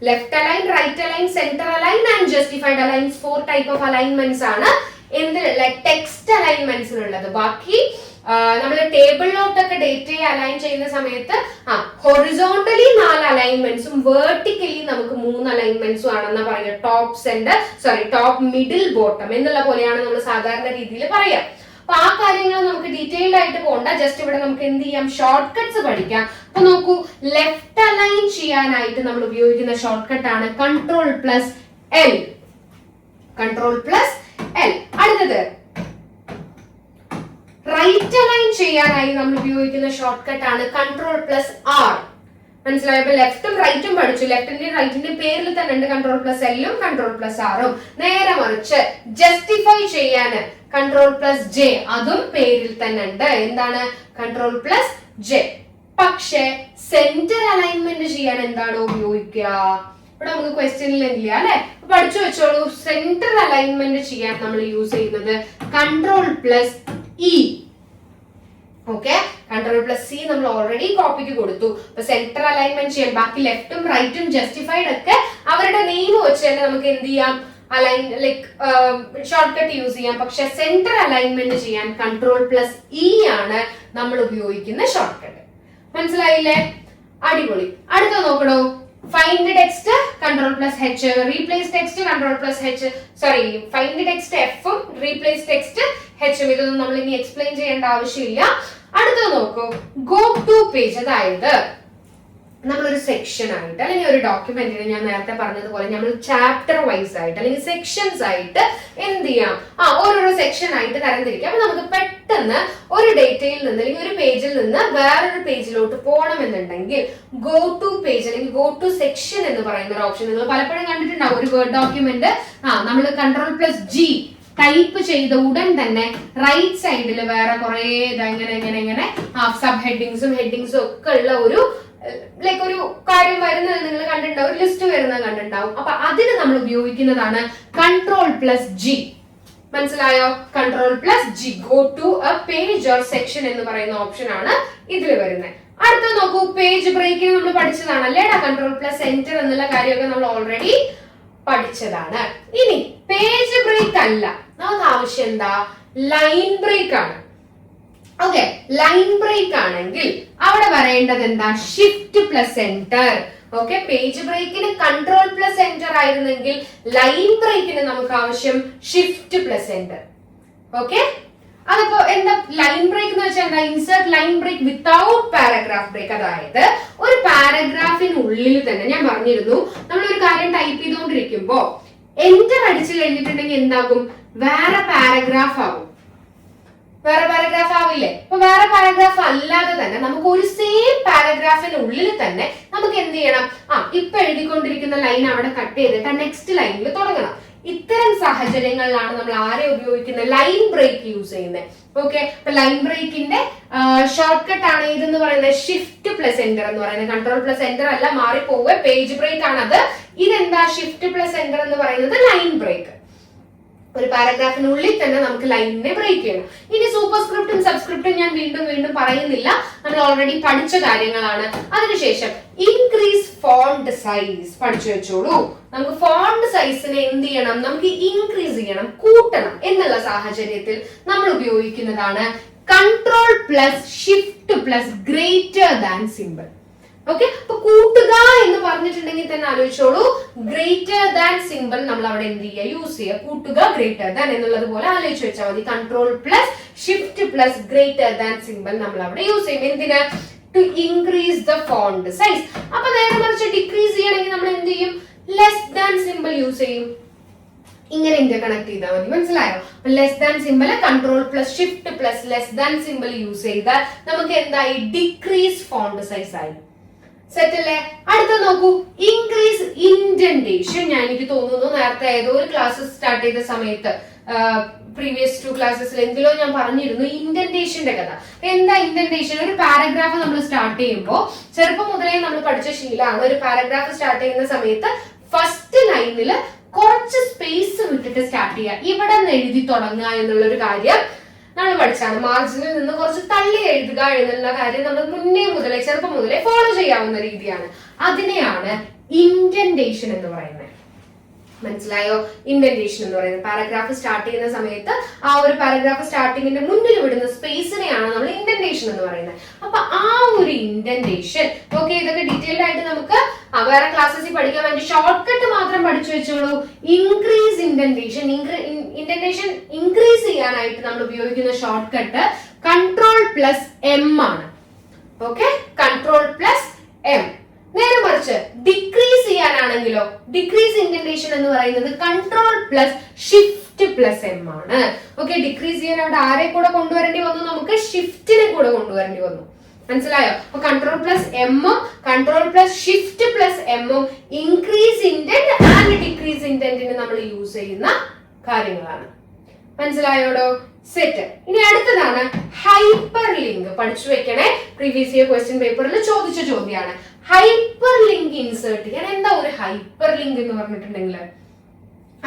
left align, right align, centre align and justified aligns 4 type of alignments ആണ് എന്തിനുള്ള ടെക്സ്റ്റ് അലൈൻമെന്റ്സിനുള്ളത്. ബാക്കി നമ്മൾ ടേബിളിലോട്ടൊക്കെ ഡേറ്റയെ അലൈൻ ചെയ്യുന്ന സമയത്ത് ഹൊറിസോണ്ടലി 4 അലൈൻമെന്റ്സും വേർട്ടിക്കലി നമുക്ക് 3 അലൈൻമെന്റ്സും ആണെന്നാ പറയുക. ടോപ്പ്, മിഡിൽ, ബോട്ടം എന്നുള്ള പോലെയാണ് നമ്മൾ സാധാരണ രീതിയിൽ പറയാം. അപ്പൊ ആ കാര്യങ്ങൾ നമുക്ക് ഡീറ്റെയിൽഡ് ആയിട്ട് പോകണ്ട. ജസ്റ്റ് ഇവിടെ നമുക്ക് എന്ത് ചെയ്യാം? ഷോർട്ട് കട്ട്സ് പഠിക്കാം. അപ്പൊ നോക്കൂ, ലെഫ്റ്റ് അലൈൻ ചെയ്യാനായിട്ട് നമ്മൾ ഉപയോഗിക്കുന്ന ഷോർട്ട് കട്ട് ആണ് Ctrl+L. അടുത്തത് റൈറ്റ് അലൈൻ ചെയ്യാനായി നമ്മൾ ഉപയോഗിക്കുന്ന ഷോർട്ട് കട്ട് ആണ് Ctrl+R. മനസ്സിലായോ? അപ്പൊ ലെഫ്റ്റും റൈറ്റും പഠിച്ചു. ലെഫ്റ്റിന്റെയും റൈറ്റിന്റെയും പേരിൽ തന്നെ ഉണ്ട് കൺട്രോൾ പ്ലസ് എല്ലും കൺട്രോൾ പ്ലസ് ആറും. നേരെ മറിച്ച് ജസ്റ്റിഫൈ ചെയ്യാന് കൺട്രോൾ പ്ലസ് ജെ, അതും പേരിൽ തന്നെ ഉണ്ട്. എന്താണ്? Control plus J. പക്ഷെ സെന്റർ അലൈൻമെന്റ് ചെയ്യാൻ എന്താണ് ഉപയോഗിക്കുക? ഇവിടെ നമുക്ക് ക്വസ്റ്റ്യനിൽ ഇല്ല അല്ലെ, പഠിച്ചു വെച്ചോളൂ. സെന്റർ അലൈൻമെന്റ് ചെയ്യാൻ നമ്മൾ യൂസ് ചെയ്യുന്നത് control plus E. Okay, control plus C നമ്മൾ ഓൾറെഡി കോപ്പിക്ക് കൊടുത്തു. അപ്പൊ സെന്റർ അലൈൻമെന്റ് ചെയ്യാൻ ബാക്കി ലെഫ്റ്റും റൈറ്റും ജസ്റ്റിഫൈഡ് ഒക്കെ അവരുടെ നെയിം വെച്ച് തന്നെ നമുക്ക് എന്ത് ചെയ്യാം? Align like short cut use ചെയ്യാം. പക്ഷെ സെന്റർ അലൈൻമെന്റ് ചെയ്യാൻ കൺട്രോൾ പ്ലസ് ഇ ആണ് നമ്മൾ ഉപയോഗിക്കുന്ന ഷോർട്ട് കട്ട്. മനസ്സിലായില്ലേ? അടിപൊളി. അടുത്ത നോക്കണോ? Find text control plus H, replace text control plus H. Sorry, find text എഫും റീപ്ലേസ് ടെക്സ്റ്റ് എച്ചും. ഇതൊന്നും നമ്മൾ ഇനി എക്സ്പ്ലെയിൻ ചെയ്യേണ്ട ആവശ്യമില്ല. അടുത്തത് നോക്കൂ, ഗോ ടു പേജ്. അതായത് നമ്മളൊരു സെക്ഷൻ ആയിട്ട് അല്ലെങ്കിൽ ഒരു ഡോക്യുമെന്റിന് ഞാൻ നേരത്തെ പറഞ്ഞതുപോലെ നമ്മൾ ചാപ്റ്റർ വൈസ് ആയിട്ട് അല്ലെങ്കിൽ സെക്ഷൻസ് ആയിട്ട് എന്ത് ചെയ്യാം? ഓരോരോ സെക്ഷൻ ആയിട്ട് തരംതിരിക്കാം. അപ്പൊ നമുക്ക് പെട്ടെന്ന് ഒരു ഡേറ്റയിൽ നിന്ന് അല്ലെങ്കിൽ ഒരു പേജിൽ നിന്ന് വേറൊരു പേജിലോട്ട് പോകണമെന്നുണ്ടെങ്കിൽ ഗോ ടു പേജ് അല്ലെങ്കിൽ ഗോ ടു സെക്ഷൻ എന്ന് പറയുന്ന ഒരു ഓപ്ഷൻ നിങ്ങൾ പലപ്പോഴും കണ്ടിട്ടുണ്ടാവും. ഒരു വേർഡ് ഡോക്യുമെന്റ് നമ്മൾ കൺട്രോൾ പ്ലസ് ജി ടൈപ്പ് ചെയ്ത ഉടൻ തന്നെ റൈറ്റ് സൈഡിൽ വേറെ കുറെ ഇങ്ങനെ സബ് ഹെഡിങ്സും ഹെഡിങ്സും ഒക്കെ ഉള്ള ഒരു ലൈക്ക് ഒരു കാര്യം വരുന്നത് നിങ്ങൾ കണ്ടിട്ടുണ്ടാവും, ഒരു ലിസ്റ്റ് വരുന്നത് കണ്ടിട്ടുണ്ടാവും. അപ്പൊ അതിന് നമ്മൾ ഉപയോഗിക്കുന്നതാണ് കൺട്രോൾ പ്ലസ് ജി. മനസ്സിലായോ? Control plus G, go to a page or section എന്ന് പറയുന്ന ഓപ്ഷൻ ആണ് ഇതിൽ വരുന്നത്. അടുത്ത നോക്കൂ, പേജ് ബ്രേക്കിന് നമ്മൾ പഠിച്ചതാണ് അല്ലേടാ. കൺട്രോൾ പ്ലസ് എൻറ്റർ എന്നുള്ള കാര്യമൊക്കെ നമ്മൾ ഓൾറെഡി പഠിച്ചതാണ്. ഇനി പേജ് ബ്രേക്ക് അല്ല, നമുക്ക് ആവശ്യം എന്താ? ലൈൻ ബ്രേക്ക് ആണ്. ഓക്കെ, ലൈൻ ബ്രേക്ക് ആണെങ്കിൽ അവിടെ വരേണ്ടത് എന്താ? Shift plus enter. Okay, page ബ്രേക്കിന് കൺട്രോൾ പ്ലസ് എൻറ്റർ ആയിരുന്നെങ്കിൽ ലൈൻ ബ്രേക്കിന് നമുക്ക് ആവശ്യം ഷിഫ്റ്റ് പ്ലസ് എൻറ്റർ. ഓക്കെ, അതിപ്പോ എന്താ ലൈൻ ബ്രേക്ക് എന്ന് വെച്ചാൽ എന്താ? Insert line break without paragraph break. അതായത് ഒരു പാരഗ്രാഫിനുള്ളിൽ തന്നെ ഞാൻ പറഞ്ഞിരുന്നു, നമ്മളൊരു കാര്യം ടൈപ്പ് ചെയ്തുകൊണ്ടിരിക്കുമ്പോ എൻറ്റർ അടിച്ചു കഴിഞ്ഞിട്ടുണ്ടെങ്കിൽ എന്താകും? വേറെ പാരഗ്രാഫ് ആകും. വേറെ പാരഗ്രാഫ് ആവില്ലേ? അപ്പൊ വേറെ പാരഗ്രാഫ് അല്ലാതെ തന്നെ നമുക്ക് ഒരു സെയിം പാരഗ്രാഫിനുള്ളിൽ തന്നെ നമുക്ക് എന്ത് ചെയ്യണം? ഇപ്പൊ എഴുതിക്കൊണ്ടിരിക്കുന്ന ലൈൻ അവിടെ കട്ട് ചെയ്തിട്ട് നെക്സ്റ്റ് ലൈനിൽ തുടങ്ങണം. ഇത്തരം സാഹചര്യങ്ങളിലാണ് നമ്മൾ ആരെ ഉപയോഗിക്കുന്നത്? ലൈൻ ബ്രേക്ക് യൂസ് ചെയ്യുന്നത്. ഓക്കെ, അപ്പൊ ലൈൻ ബ്രേക്കിന്റെ ഷോർട്ട് കട്ട് ആണ് ഇതെന്ന് പറയുന്നത് ഷിഫ്റ്റ് പ്ലസ് എൻറ്റർ എന്ന് പറയുന്നത്. കൺട്രോൾ പ്ലസ് എൻറ്റർ അല്ല, മാറിപ്പോവുക, പേജ് ബ്രേക്ക് ആണ് അത്. ഇതെന്താ? ഷിഫ്റ്റ് പ്ലസ് എൻറ്റർ എന്ന് പറയുന്നത് ലൈൻ ബ്രേക്ക്. ഒരു പാരഗ്രാഫിനുള്ളിൽ തന്നെ നമുക്ക് ലൈനിനെ ബ്രേക്ക് ചെയ്യണം. ഇനി സൂപ്പർസ്ക്രിപ്റ്റും സബ്സ്ക്രിപ്റ്റും ഞാൻ വീണ്ടും പറയുന്നില്ല, നമ്മൾ ഓൾറെഡി പഠിച്ച കാര്യങ്ങളാണ്. അതിനുശേഷം ഇൻക്രീസ് ഫോണ്ട് സൈസ് പഠിച്ചു വെച്ചോളൂ. നമുക്ക് ഫോണ്ട് സൈസിനെ എന്ത് ചെയ്യണം? നമുക്ക് ഇൻക്രീസ് ചെയ്യണം, കൂട്ടണം എന്നുള്ള സാഹചര്യത്തിൽ നമ്മൾ ഉപയോഗിക്കുന്നതാണ് control plus shift plus greater than simple. Okay, അപ്പൊ കൂട്ടുക എന്ന് പറഞ്ഞിട്ടുണ്ടെങ്കിൽ തന്നെ ആലോചിച്ചോളൂ, ഗ്രേറ്റർ ദാൻ സിമ്പിൾ നമ്മൾ അവിടെ എന്ത് ചെയ്യുക? യൂസ് ചെയ്യുക. കൂട്ടുക, ഗ്രേറ്റർ ദാൻ എന്നുള്ളത് പോലെ ആലോചിച്ച് വെച്ചാൽ മതി. Control plus shift plus greater than simple നമ്മൾ അവിടെ യൂസ് ചെയ്യും. എന്തിനാ? To increase the font size. അപ്പൊ നേരെ മറിച്ച് ഡിക്രീസ് ചെയ്യണമെങ്കിൽ നമ്മൾ എന്ത് ചെയ്യും? ലെസ് ദാൻ സിമ്പിൾ യൂസ് ചെയ്യും. ഇങ്ങനെ ഇന്റർ കണക്ട് ചെയ്താൽ മതി. മനസ്സിലായോ? Less than simple control plus shift plus less than simple use ചെയ്താൽ നമുക്ക് എന്തായി? ഡിക്രീസ് ഫോണ്ട് സൈസ് ആയി. സെറ്റ് അല്ലേ? അടുത്ത നോക്കൂ, ഇൻക്രീസ് ഇൻഡന്റേഷൻ. ഞാൻ എനിക്ക് തോന്നുന്നു നേരത്തെ ഏതോ ഒരു ക്ലാസ് സ്റ്റാർട്ട് ചെയ്ത സമയത്ത് പ്രീവിയസ് 2 ക്ലാസ്സസിൽ എന്തിലോ ഞാൻ പറഞ്ഞിരുന്നു ഇൻഡന്റേഷന്റെ കഥ. എന്താ ഇൻഡന്റേഷൻ? ഒരു പാരഗ്രാഫ് നമ്മൾ സ്റ്റാർട്ട് ചെയ്യുമ്പോൾ ചെറുപ്പം മുതലേ നമ്മൾ പഠിച്ച ശീലമാണ്, ഒരു പാരഗ്രാഫ് സ്റ്റാർട്ട് ചെയ്യുന്ന സമയത്ത് ഫസ്റ്റ് ലൈനിൽ കുറച്ച് സ്പേസ് വിട്ടിട്ട് സ്റ്റാർട്ട് ചെയ്യുക, ഇവിടെ നിന്ന് എഴുതി തുടങ്ങുക എന്നുള്ള ഒരു കാര്യം നമ്മൾ പഠിച്ചാണ്. മാർജിനിൽ നിന്ന് കുറച്ച് തള്ളി എഴുതുക എന്നുള്ള കാര്യം നമ്മൾ ചെറുപ്പം മുതലേ ഫോളോ ചെയ്യാവുന്ന രീതിയാണ്. അതിനെയാണ് ഇൻഡന്റേഷൻ എന്ന് പറയുന്നത്. മനസ്സിലായോ? ഇൻഡന്റേഷൻ എന്ന് പറയുന്നത് പാരഗ്രാഫ് സ്റ്റാർട്ട് ചെയ്യുന്ന സമയത്ത് ആ ഒരു പാരഗ്രാഫ് സ്റ്റാർട്ടിങ്ങിന്റെ മുന്നിൽ വിടുന്ന സ്പേസിനെയാണ് നമ്മൾ ഇൻഡന്റേഷൻ എന്ന് പറയുന്നത്. അപ്പൊ ആ ഒരു ഇൻഡന്റേഷൻ, ഓക്കെ, ഇതൊക്കെ ഡീറ്റെയിൽഡ് ആയിട്ട് നമുക്ക് വേറെ ക്ലാസ്സസിൽ പഠിക്കാൻ വേണ്ടി ഷോർട്ട് കട്ട് മാത്രം പഠിച്ചു വെച്ചോളൂ. ഇൻക്രീസ് ഇൻഡന്റേഷൻ, ഇൻഡന്റേഷൻ ഇൻക്രീസ് ചെയ്യാനായിട്ട് നമ്മൾ ഉപയോഗിക്കുന്ന short cut control plus M ആണ്. Okay, control plus M. നേരെ മറിച്ച് ഡിക്രീസ് ചെയ്യാനാണെങ്കിലോ, ഡിക്രീസ് ഇൻഡന്റേഷൻ എന്ന് പറയുന്നത് control plus shift plus M ആണ്. ഓക്കെ, ഡിക്രീസ് ചെയ്യാൻ അവിടെ ആരെ കൂടെ കൊണ്ടുവരേണ്ടി വന്നു? നമുക്ക് ഷിഫ്റ്റിനെ കൂടെ കൊണ്ടുവരേണ്ടി വന്നു. മനസ്സിലായോ? അപ്പൊ കൺട്രോൾ പ്ലസ് എമ്മും കൺട്രോൾ പ്ലസ് ഷിഫ്റ്റ് പ്ലസ് എമ്മും ഇൻക്രീസ് ഇന്റന്റ് ആൻഡ് ഡിക്രീസ് ഇന്റന്റിന് നമ്മൾ യൂസ് ചെയ്യുന്ന കാര്യങ്ങളാണ്. മനസ്സിലായോടോ? സെറ്റ്. ഇനി അടുത്തതാണ് ഹൈപ്പർ ലിങ്ക്. പഠിച്ചു വെക്കണേ, പ്രീവിയസ് ഇയർ ക്വസ്റ്റ്യൻ പേപ്പറിൽ ചോദിച്ച ചോദ്യമാണ്. ഹൈപ്പർ ലിങ്ക് ഇൻസേർട്ട് ചെയ്യാൻ. എന്താ ഒരു ഹൈപ്പർ ലിങ്ക് എന്ന് പറഞ്ഞിട്ടുണ്ടെങ്കിൽ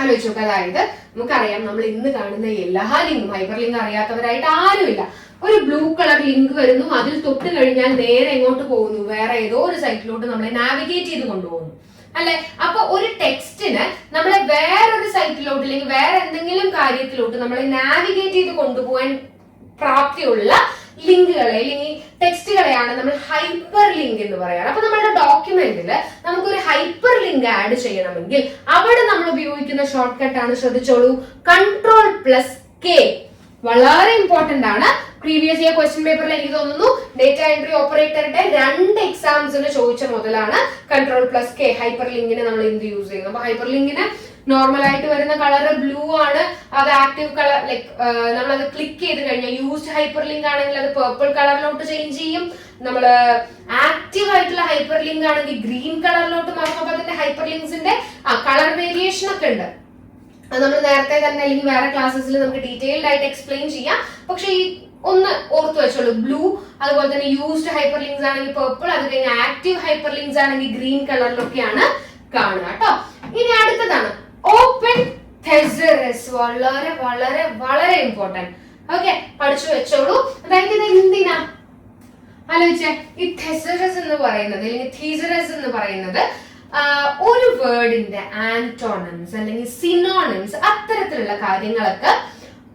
ആലോചിച്ച് നോക്കുക. അതായത് നമുക്കറിയാം, നമ്മൾ ഇന്ന് കാണുന്ന എല്ലാ ലിങ്കും ഹൈപ്പർ ലിങ്ക് അറിയാത്തവരായിട്ട് ആരുമില്ല. ഒരു ബ്ലൂ കളർ ലിങ്ക് വരുന്നു, അതിൽ തൊട്ട് കഴിഞ്ഞാൽ നേരെ എങ്ങോട്ട് പോകുന്നു? വേറെ ഏതോ ഒരു സൈറ്റിലോട്ട് നമ്മളെ നാവിഗേറ്റ് ചെയ്ത് കൊണ്ടുപോകുന്നു, അല്ലെ? അപ്പൊ ഒരു ടെക്സ്റ്റിന് നമ്മളെ വേറൊരു സൈറ്റിലോട്ട് അല്ലെങ്കിൽ വേറെ എന്തെങ്കിലും കാര്യത്തിലോട്ട് നമ്മളെ നാവിഗേറ്റ് ചെയ്ത് കൊണ്ടുപോകാൻ പ്രാപ്തിയുള്ള ലിങ്കുകളെ അല്ലെങ്കിൽ ടെക്സ്റ്റുകളെയാണ് നമ്മൾ ഹൈപ്പർ ലിങ്ക് എന്ന് പറയാറ്. അപ്പൊ നമ്മുടെ ഡോക്യുമെന്റിൽ നമുക്കൊരു ഹൈപ്പർ ലിങ്ക് ആഡ് ചെയ്യണമെങ്കിൽ അവിടെ നമ്മൾ ഉപയോഗിക്കുന്ന ഷോർട്ട് കട്ട് ആണ്, ശ്രദ്ധിച്ചോളൂ, Ctrl+K. വളരെ ഇമ്പോർട്ടന്റ് ആണ്. പ്രീവിയസ് ഇയർ ക്വസ്റ്റ്യൻ പേപ്പറിൽ എനിക്ക് തോന്നുന്നു ഡേറ്റ എൻട്രി ഓപ്പറേറ്ററുടെ 2 എക്സാംസിന് ചോദിച്ച മുതലാണ് Ctrl+K ഹൈപ്പർ ലിങ്കിന് നമ്മൾ എന്ത് യൂസ് ചെയ്യുന്നത്. അപ്പൊ ഹൈപ്പർ ലിങ്കിന് നോർമൽ ആയിട്ട് വരുന്ന കളർ ബ്ലൂ ആണ്. അത് ആക്റ്റീവ് കളർ, ലൈക് നമ്മളത് ക്ലിക്ക് ചെയ്ത് കഴിഞ്ഞാൽ യൂസ്ഡ് ഹൈപ്പർ ലിങ്ക് ആണെങ്കിൽ അത് പേർപ്പിൾ കളറിലോട്ട് ചേഞ്ച് ചെയ്യും. നമ്മൾ ആക്റ്റീവ് ആയിട്ടുള്ള ഹൈപ്പർ ലിങ്ക് ആണെങ്കിൽ ഗ്രീൻ കളറിലോട്ട് മാറും. അപ്പൊ അതിന്റെ ഹൈപ്പർ ലിങ്ക്സിന്റെ കളർ വേരിയേഷൻ ഒക്കെ ഉണ്ട്. അത് നമ്മൾ നേരത്തെ തന്നെ അല്ലെങ്കിൽ വേറെ ക്ലാസ്സസിൽ നമുക്ക് ഡീറ്റെയിൽഡ് ആയിട്ട് എക്സ്പ്ലെയിൻ ചെയ്യാം. പക്ഷെ ഈ ഒന്ന് ഓർത്ത് വെച്ചോളൂ, ബ്ലൂ, അതുപോലെ തന്നെ യൂസ്ഡ് ഹൈപ്പർ ലിങ്ക്സ് ആണെങ്കിൽ പേർപ്പിൾ, അത് കഴിഞ്ഞ് ആക്റ്റീവ് ഹൈപ്പർ ലിങ്ക്സ് ആണെങ്കിൽ ഗ്രീൻ കളറിലൊക്കെയാണ് കാണുക കേട്ടോ. ഇനി അടുത്തതാണ് ഓപ്പൺ തെസറസ്. വളരെ വളരെ വളരെ ഇമ്പോർട്ടന്റ്. ഓക്കെ, പഠിച്ചു വെച്ചോളൂ. അതായത് ഇത് എന്തിനാ ആലോചിച്ചേ? ഈ തെസറസ് എന്ന് പറയുന്നത് അല്ലെങ്കിൽ തീസറസ് എന്ന് പറയുന്നത് ഒരു വേർഡിന്റെ ആന്റോണിംസ് അല്ലെങ്കിൽ സിനോണിംസ് അത്തരത്തിലുള്ള കാര്യങ്ങളൊക്കെ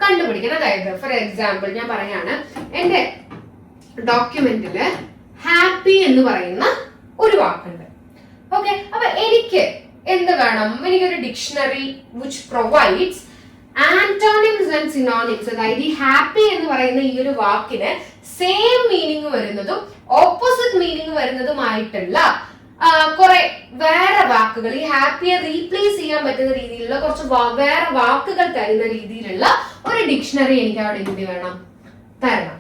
കണ്ടുപിടിക്കണം. അതായത് ഫോർ എക്സാമ്പിൾ ഞാൻ പറയാണ്, എന്റെ ഡോക്യുമെന്റില് ഹാപ്പി എന്ന് പറയുന്ന ഒരു വാക്കുണ്ട്. ഓക്കെ, അപ്പൊ എനിക്ക് എന്ത് വേണം? എനിക്കൊരു dictionary which provides antonyms and synonyms. അതായത് ഈ ഹാപ്പി എന്ന് പറയുന്ന ഈ ഒരു വാക്കിന് സെയിം മീനിങ് വരുന്നതും ഓപ്പോസിറ്റ് മീനിങ് വരുന്നതുമായിട്ടുള്ള കുറെ വേറെ വാക്കുകൾ, ഈ ഹാപ്പിയെ റീപ്ലേസ് ചെയ്യാൻ പറ്റുന്ന രീതിയിലുള്ള കുറച്ച് വേറെ വാക്കുകൾ തരുന്ന രീതിയിലുള്ള ഒരു ഡിക്ഷണറി എനിക്ക് അവിടെ എന്ത് വേണം? തരണം.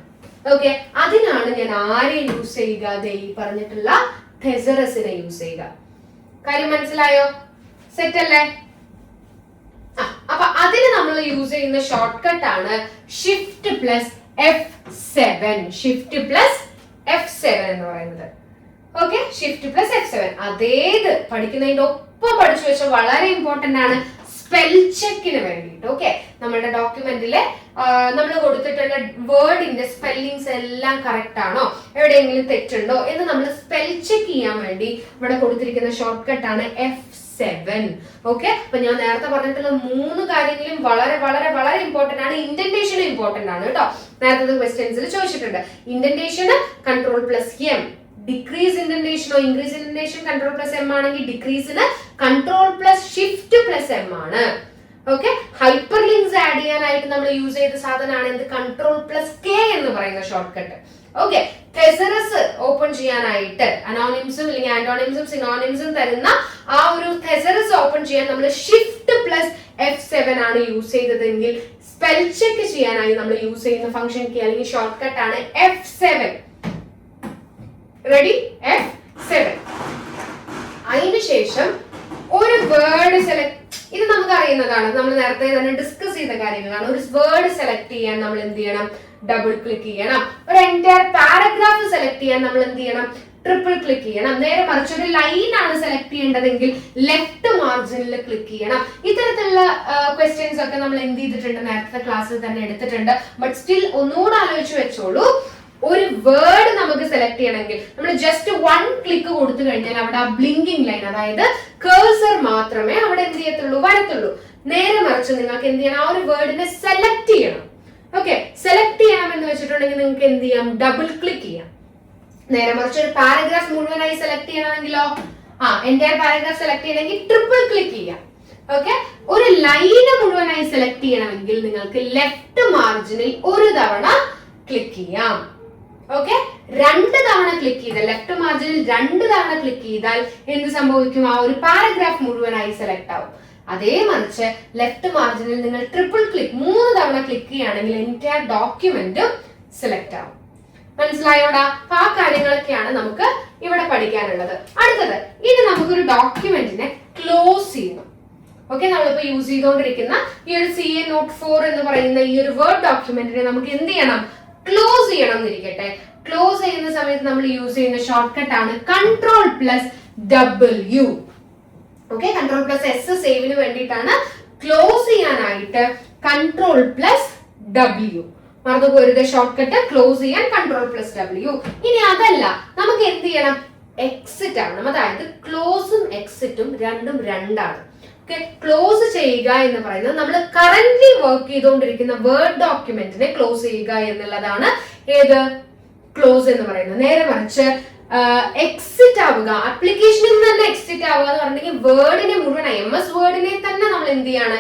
ഓക്കെ, അതിനാണ് ഞാൻ ആരെ യൂസ് ചെയ്യുക? ഈ പറഞ്ഞിട്ടുള്ള തെസറസിനെ യൂസ് ചെയ്യുക. കാര്യം മനസ്സിലായോ? സെറ്റ് അല്ലേ? അപ്പൊ അതിന് നമ്മൾ യൂസ് ചെയ്യുന്ന ഷോർട്ട് കട്ട് ആണ് Shift+F7. Shift+F7 എന്ന് പറയുന്നത്. Okay, Shift+F7. അതേത് പഠിക്കുന്നതിന്റെ ഒപ്പം പഠിച്ചു വെച്ചാൽ വളരെ ഇമ്പോർട്ടന്റ് ആണ് സ്പെൽ ചെക്കിന് വേണ്ടിയിട്ട്. ഓക്കെ, നമ്മുടെ ഡോക്യുമെന്റില് നമ്മൾ കൊടുത്തിട്ടുള്ള വേർഡിന്റെ സ്പെല്ലിങ്സ് എല്ലാം കറക്റ്റ് ആണോ, എവിടെയെങ്കിലും തെറ്റുണ്ടോ എന്ന് നമ്മൾ സ്പെൽ ചെക്ക് ചെയ്യാൻ വേണ്ടി ഇവിടെ കൊടുത്തിരിക്കുന്ന ഷോർട്ട് കട്ട് ആണ് F7. ഓക്കെ, അപ്പൊ ഞാൻ നേരത്തെ പറഞ്ഞിട്ടുള്ള 3 കാര്യങ്ങളും വളരെ വളരെ വളരെ ഇമ്പോർട്ടന്റ് ആണ്. ഇൻഡന്റേഷൻ ഇമ്പോർട്ടന്റ് ആണ് കേട്ടോ. നേരത്തെ ക്വസ്റ്റ്യൻസിൽ ചോദിച്ചിട്ടുണ്ട്. ഇൻഡന്റേഷന് Ctrl+M, ഡിക്രീസ് ഇൻഡന്റേഷനോ ഇൻക്രീസ് ഇൻഡന്റേഷൻ Ctrl+M ആണെങ്കിൽ ഡിക്രീസിന് Ctrl+Shift+M ആണ്. ഓക്കെ, ഹൈപ്പർ ലിങ്ക്സ് ആഡ് ചെയ്യാനായിട്ട് നമ്മൾ യൂസ് ചെയ്ത സാധനമാണ് എന്ത്? Ctrl+K എന്ന് പറയുന്ന ഷോർട്ട് കട്ട്. ഓക്കെ, തെസറസ് ഓപ്പൺ ചെയ്യാനായിട്ട് അനോണിംസും അല്ലെങ്കിൽ ആന്റോണിംസും സിനോണിംസും തരുന്ന ആ ഒരു തെസറസ് ഓപ്പൺ ചെയ്യാൻ നമ്മൾ Shift+F7 ആണ് യൂസ് ചെയ്തതെങ്കിൽ സ്പെൽ ചെക്ക് ചെയ്യാനായി നമ്മൾ യൂസ് ചെയ്യുന്ന ഫംഗ്ഷൻ കീ അല്ലെങ്കിൽ ഷോർട്ട് കട്ട് ആണ് F7. റെഡി? F7. അതിനുശേഷം ഒരു വേർഡ് സെലക്ട്, ഇത് നമുക്ക് അറിയുന്നതാണ്, നമ്മൾ നേരത്തെ തന്നെ ഡിസ്കസ് ചെയ്ത കാര്യങ്ങളാണ്. ഒരു വേർഡ് സെലക്ട് ചെയ്യാൻ നമ്മൾ എന്ത് ചെയ്യണം? ഡബിൾ ക്ലിക്ക് ചെയ്യണം. ഒരു എൻറ്റയർ പാരഗ്രാഫ് സെലക്ട് ചെയ്യാൻ നമ്മൾ എന്ത് ചെയ്യണം? ട്രിപ്പിൾ ക്ലിക്ക് ചെയ്യണം. നേരെ മറിച്ച് ഒരു ലൈൻ ആണ് സെലക്ട് ചെയ്യേണ്ടതെങ്കിൽ ലെഫ്റ്റ് മാർജിനിൽ ക്ലിക്ക് ചെയ്യണം. ഇത്തരത്തിലുള്ള ക്വസ്റ്റ്യൻസ് ഒക്കെ നമ്മൾ എന്ത് ചെയ്തിട്ടുണ്ട്? നേരത്തെ ക്ലാസ്സിൽ തന്നെ എടുത്തിട്ടുണ്ട്. ബട്ട് സ്റ്റിൽ ഒന്നുകൂടെ ആലോചിച്ച് വെച്ചോളൂ. ഒരു വേർഡ് നമുക്ക് സെലക്ട് ചെയ്യണമെങ്കിൽ നമ്മൾ ജസ്റ്റ് 1 ക്ലിക്ക് കൊടുത്തു കഴിഞ്ഞാൽ അവിടെ ആ ബ്ലിങ്കിങ് ലൈൻ, അതായത് കേഴ്സർ മാത്രമേ അവിടെ എന്ത് ചെയ്യത്തുള്ളൂ? വരത്തുള്ളൂ. നേരെ മറിച്ച് നിങ്ങൾക്ക് എന്ത് ചെയ്യണം? ആ ഒരു വേർഡിനെ സെലക്ട് ചെയ്യണം. ഓക്കെ, സെലക്ട് ചെയ്യണം എന്ന് വെച്ചിട്ടുണ്ടെങ്കിൽ നിങ്ങൾക്ക് എന്ത് ചെയ്യാം? ഡബിൾ ക്ലിക്ക് ചെയ്യാം. നേരെ മറിച്ച് ഒരു പാരഗ്രാഫ് മുഴുവനായി സെലക്ട് ചെയ്യണമെങ്കിലോ എൻറ്റയർ പാരഗ്രാഫ് സെലക്ട് ചെയ്യണമെങ്കിൽ ട്രിപ്പിൾ ക്ലിക്ക് ചെയ്യാം. ഓക്കെ, ഒരു ലൈന് മുഴുവനായി സെലക്ട് ചെയ്യണമെങ്കിൽ നിങ്ങൾക്ക് ലെഫ്റ്റ് മാർജിനിൽ ഒരു തവണ ക്ലിക്ക് ചെയ്യാം. ഓക്കെ, 2 തവണ ക്ലിക്ക് ചെയ്താൽ ലെഫ്റ്റ് മാർജിനിൽ 2 തവണ ക്ലിക്ക് ചെയ്താൽ എന്ത് സംഭവിക്കും? ആ ഒരു പാരഗ്രാഫ് മുഴുവനായി സെലക്ട് ആവും. അതേ മറിച്ച് ലെഫ്റ്റ് മാർജിനിൽ നിങ്ങൾ ട്രിപ്പിൾ ക്ലിക്ക് 3 തവണ ക്ലിക്ക് ചെയ്യുകയാണെങ്കിൽ എൻറ്റയർ ഡോക്യുമെന്റും സെലക്ട് ആവും. മനസ്സിലായോടാ? അപ്പൊ ആ കാര്യങ്ങളൊക്കെയാണ് നമുക്ക് ഇവിടെ പഠിക്കാനുള്ളത്. അടുത്തത്, ഇനി നമുക്കൊരു ഡോക്യുമെന്റിനെ ക്ലോസ് ചെയ്യണം. ഓക്കെ, നമ്മളിപ്പോ യൂസ് ചെയ്തുകൊണ്ടിരിക്കുന്ന ഈ ഒരു CA Note 4 എന്ന് പറയുന്ന ഈ ഒരു വേർഡ് ഡോക്യുമെന്റിനെ നമുക്ക് എന്ത് ചെയ്യണം? ക്ലോസ് ചെയ്യണം എന്നിരിക്കട്ടെ. ക്ലോസ് ചെയ്യുന്ന സമയത്ത് നമ്മൾ യൂസ് ചെയ്യുന്ന ഷോർട്ട് കട്ട് ആണ് Ctrl+W. ഓക്കെ, Ctrl+S സേവിന് വേണ്ടിയിട്ടാണ്. ക്ലോസ് ചെയ്യാനായിട്ട് Ctrl+W. മറന്നു പോരുത്, ഷോർട്ട് കട്ട് ക്ലോസ് ചെയ്യാൻ Ctrl+W. ഇനി അതല്ല, നമുക്ക് എന്ത് ചെയ്യണം? എക്സിറ്റ് ആണ്. അതായത് ക്ലോസും എക്സിറ്റും രണ്ടും രണ്ടാണ്. ഓക്കെ, ക്ലോസ് ചെയ്യുക എന്ന് പറയുന്നത് നമ്മൾ കറന്റ്ലി വർക്ക് ചെയ്തുകൊണ്ടിരിക്കുന്ന വേർഡ് ഡോക്യുമെന്റിനെ ക്ലോസ് ചെയ്യുക എന്നുള്ളതാണ് ഏത് ക്ലോസ് എന്ന് പറയുന്നത്. നേരെ മറിച്ച് എക്സിറ്റ് ആവുക, ആപ്ലിക്കേഷനിൽ നിന്ന് തന്നെ എക്സിറ്റ് ആവുക എന്ന് പറഞ്ഞിട്ടുണ്ടെങ്കിൽ വേർഡിനെ മുഴുവനായി MS വേർഡിനെ തന്നെ നമ്മൾ എന്ത് ചെയ്യാണ്?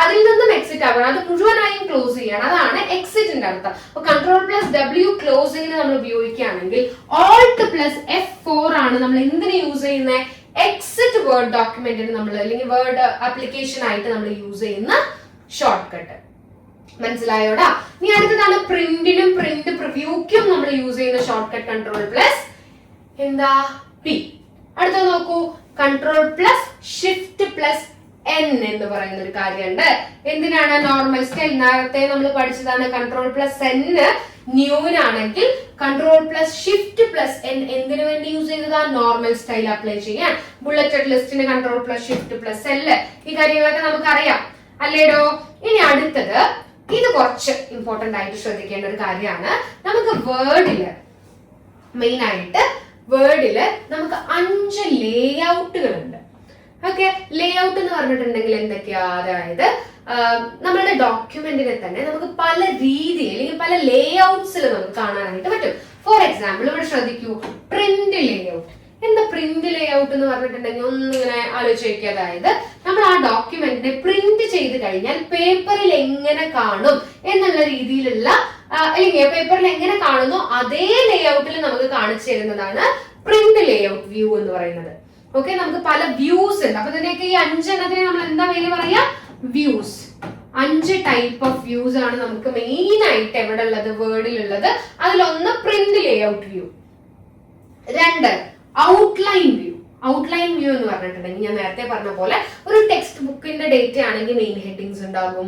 അതിൽ നിന്നും എക്സിറ്റ് ആവുക, അത് മുഴുവനായും ക്ലോസ് ചെയ്യണം. അതാണ് എക്സിറ്റിന്റെ അർത്ഥം. അപ്പൊ Ctrl+W ക്ലോസിംഗിന് നമ്മൾ ഉപയോഗിക്കുകയാണെങ്കിൽ Alt+F4 ആണ് നമ്മൾ എന്തിനു യൂസ് ചെയ്യുന്നത്? എക്സിറ്റ് വേർഡ് ഡോക്യുമെന്റിന് നമ്മൾ അല്ലെങ്കിൽ വേർഡ് ആപ്ലിക്കേഷൻ ആയിട്ട് നമ്മൾ യൂസ് ചെയ്യുന്ന ഷോർട്ട് കട്ട്. മനസ്സിലായോടാ? ഇനി അടുത്തതാണ് പ്രിന്റിനും പ്രിന്റ് പ്രിവ്യൂക്കും നമ്മൾ യൂസ് ചെയ്യുന്ന ഷോർട്ട് കട്ട് Ctrl+P. അടുത്ത നോക്കൂ, Ctrl+Shift+N എന്ന് പറയുന്ന ഒരു കാര്യമുണ്ട്. എന്തിനാണ്? Normal style. നേരത്തെ നമ്മൾ പഠിച്ചതാണ് Ctrl+N ന്യൂവിനാണെങ്കിൽ Ctrl+Shift+N എന്തിനു വേണ്ടി യൂസ് ചെയ്തതാ? നോർമൽ സ്റ്റൈൽ അപ്ലൈ ചെയ്യാൻ. ബുള്ളറ്റഡ് ലിസ്റ്റിന് Ctrl+Shift+L. ഈ കാര്യങ്ങളൊക്കെ നമുക്കറിയാം അല്ലേടോ? ഇനി അടുത്തത്, ഇത് കുറച്ച് ഇമ്പോർട്ടന്റ് ആയിട്ട് ശ്രദ്ധിക്കേണ്ട ഒരു കാര്യമാണ്. നമുക്ക് മെയിൻ ആയിട്ട് വേർഡില് നമുക്ക് 5 ലേഔട്ടുകളുണ്ട്. ഓക്കെ, ലേഔട്ട് എന്ന് പറഞ്ഞിട്ടുണ്ടെങ്കിൽ എന്തൊക്കെയാ? അതായത് നമ്മളുടെ ഡോക്യുമെന്റിനെ തന്നെ നമുക്ക് പല രീതിയിൽ അല്ലെങ്കിൽ പല ലേഔട്ട്സിൽ നമുക്ക് കാണാനായിട്ട് പറ്റും. ഫോർ എക്സാമ്പിൾ ഇവിടെ ശ്രദ്ധിക്കൂ, പ്രിന്റ് ലേഔട്ട്. എന്താ പ്രിന്റ് ലേഔട്ട് എന്ന് പറഞ്ഞിട്ടുണ്ടെങ്കിൽ ഒന്നിങ്ങനെ ആലോചിച്ച് നോക്കുക. അതായത് നമ്മൾ ആ ഡോക്യുമെന്റിനെ പ്രിന്റ് ചെയ്ത് കഴിഞ്ഞാൽ പേപ്പറിൽ എങ്ങനെ കാണും എന്നുള്ള രീതിയിലുള്ള അല്ലെങ്കിൽ പേപ്പറിൽ എങ്ങനെ കാണുന്നോ അതേ ലേഔട്ടിൽ നമുക്ക് കാണിച്ചു തരുന്നതാണ് പ്രിന്റ് ലേഔട്ട് വ്യൂ എന്ന് പറയുന്നത്. ഓക്കെ, നമുക്ക് പല വ്യൂസ് ഉണ്ട്. അപ്പൊ ഇതിനൊക്കെ ഈ 5 എണ്ണത്തിനെ നമ്മൾ എന്താ പേര് പറയാ? വ്യൂസ്. 5 ടൈപ്പ് ഓഫ് വ്യൂസ് ആണ് നമുക്ക് മെയിൻ ആയിട്ട് എവിടെ ഉള്ളത്? വേർഡിലുള്ളത്. അതിലൊന്ന് print layout view. 2 outline view. Outline view എന്ന് പറഞ്ഞിട്ടുണ്ടെങ്കിൽ ഞാൻ നേരത്തെ പറഞ്ഞ പോലെ ഒരു ടെക്സ്റ്റ് ബുക്കിന്റെ ഡേറ്റ ആണെങ്കിൽ മെയിൻ ഹെഡിങ്സ് ഉണ്ടാകും,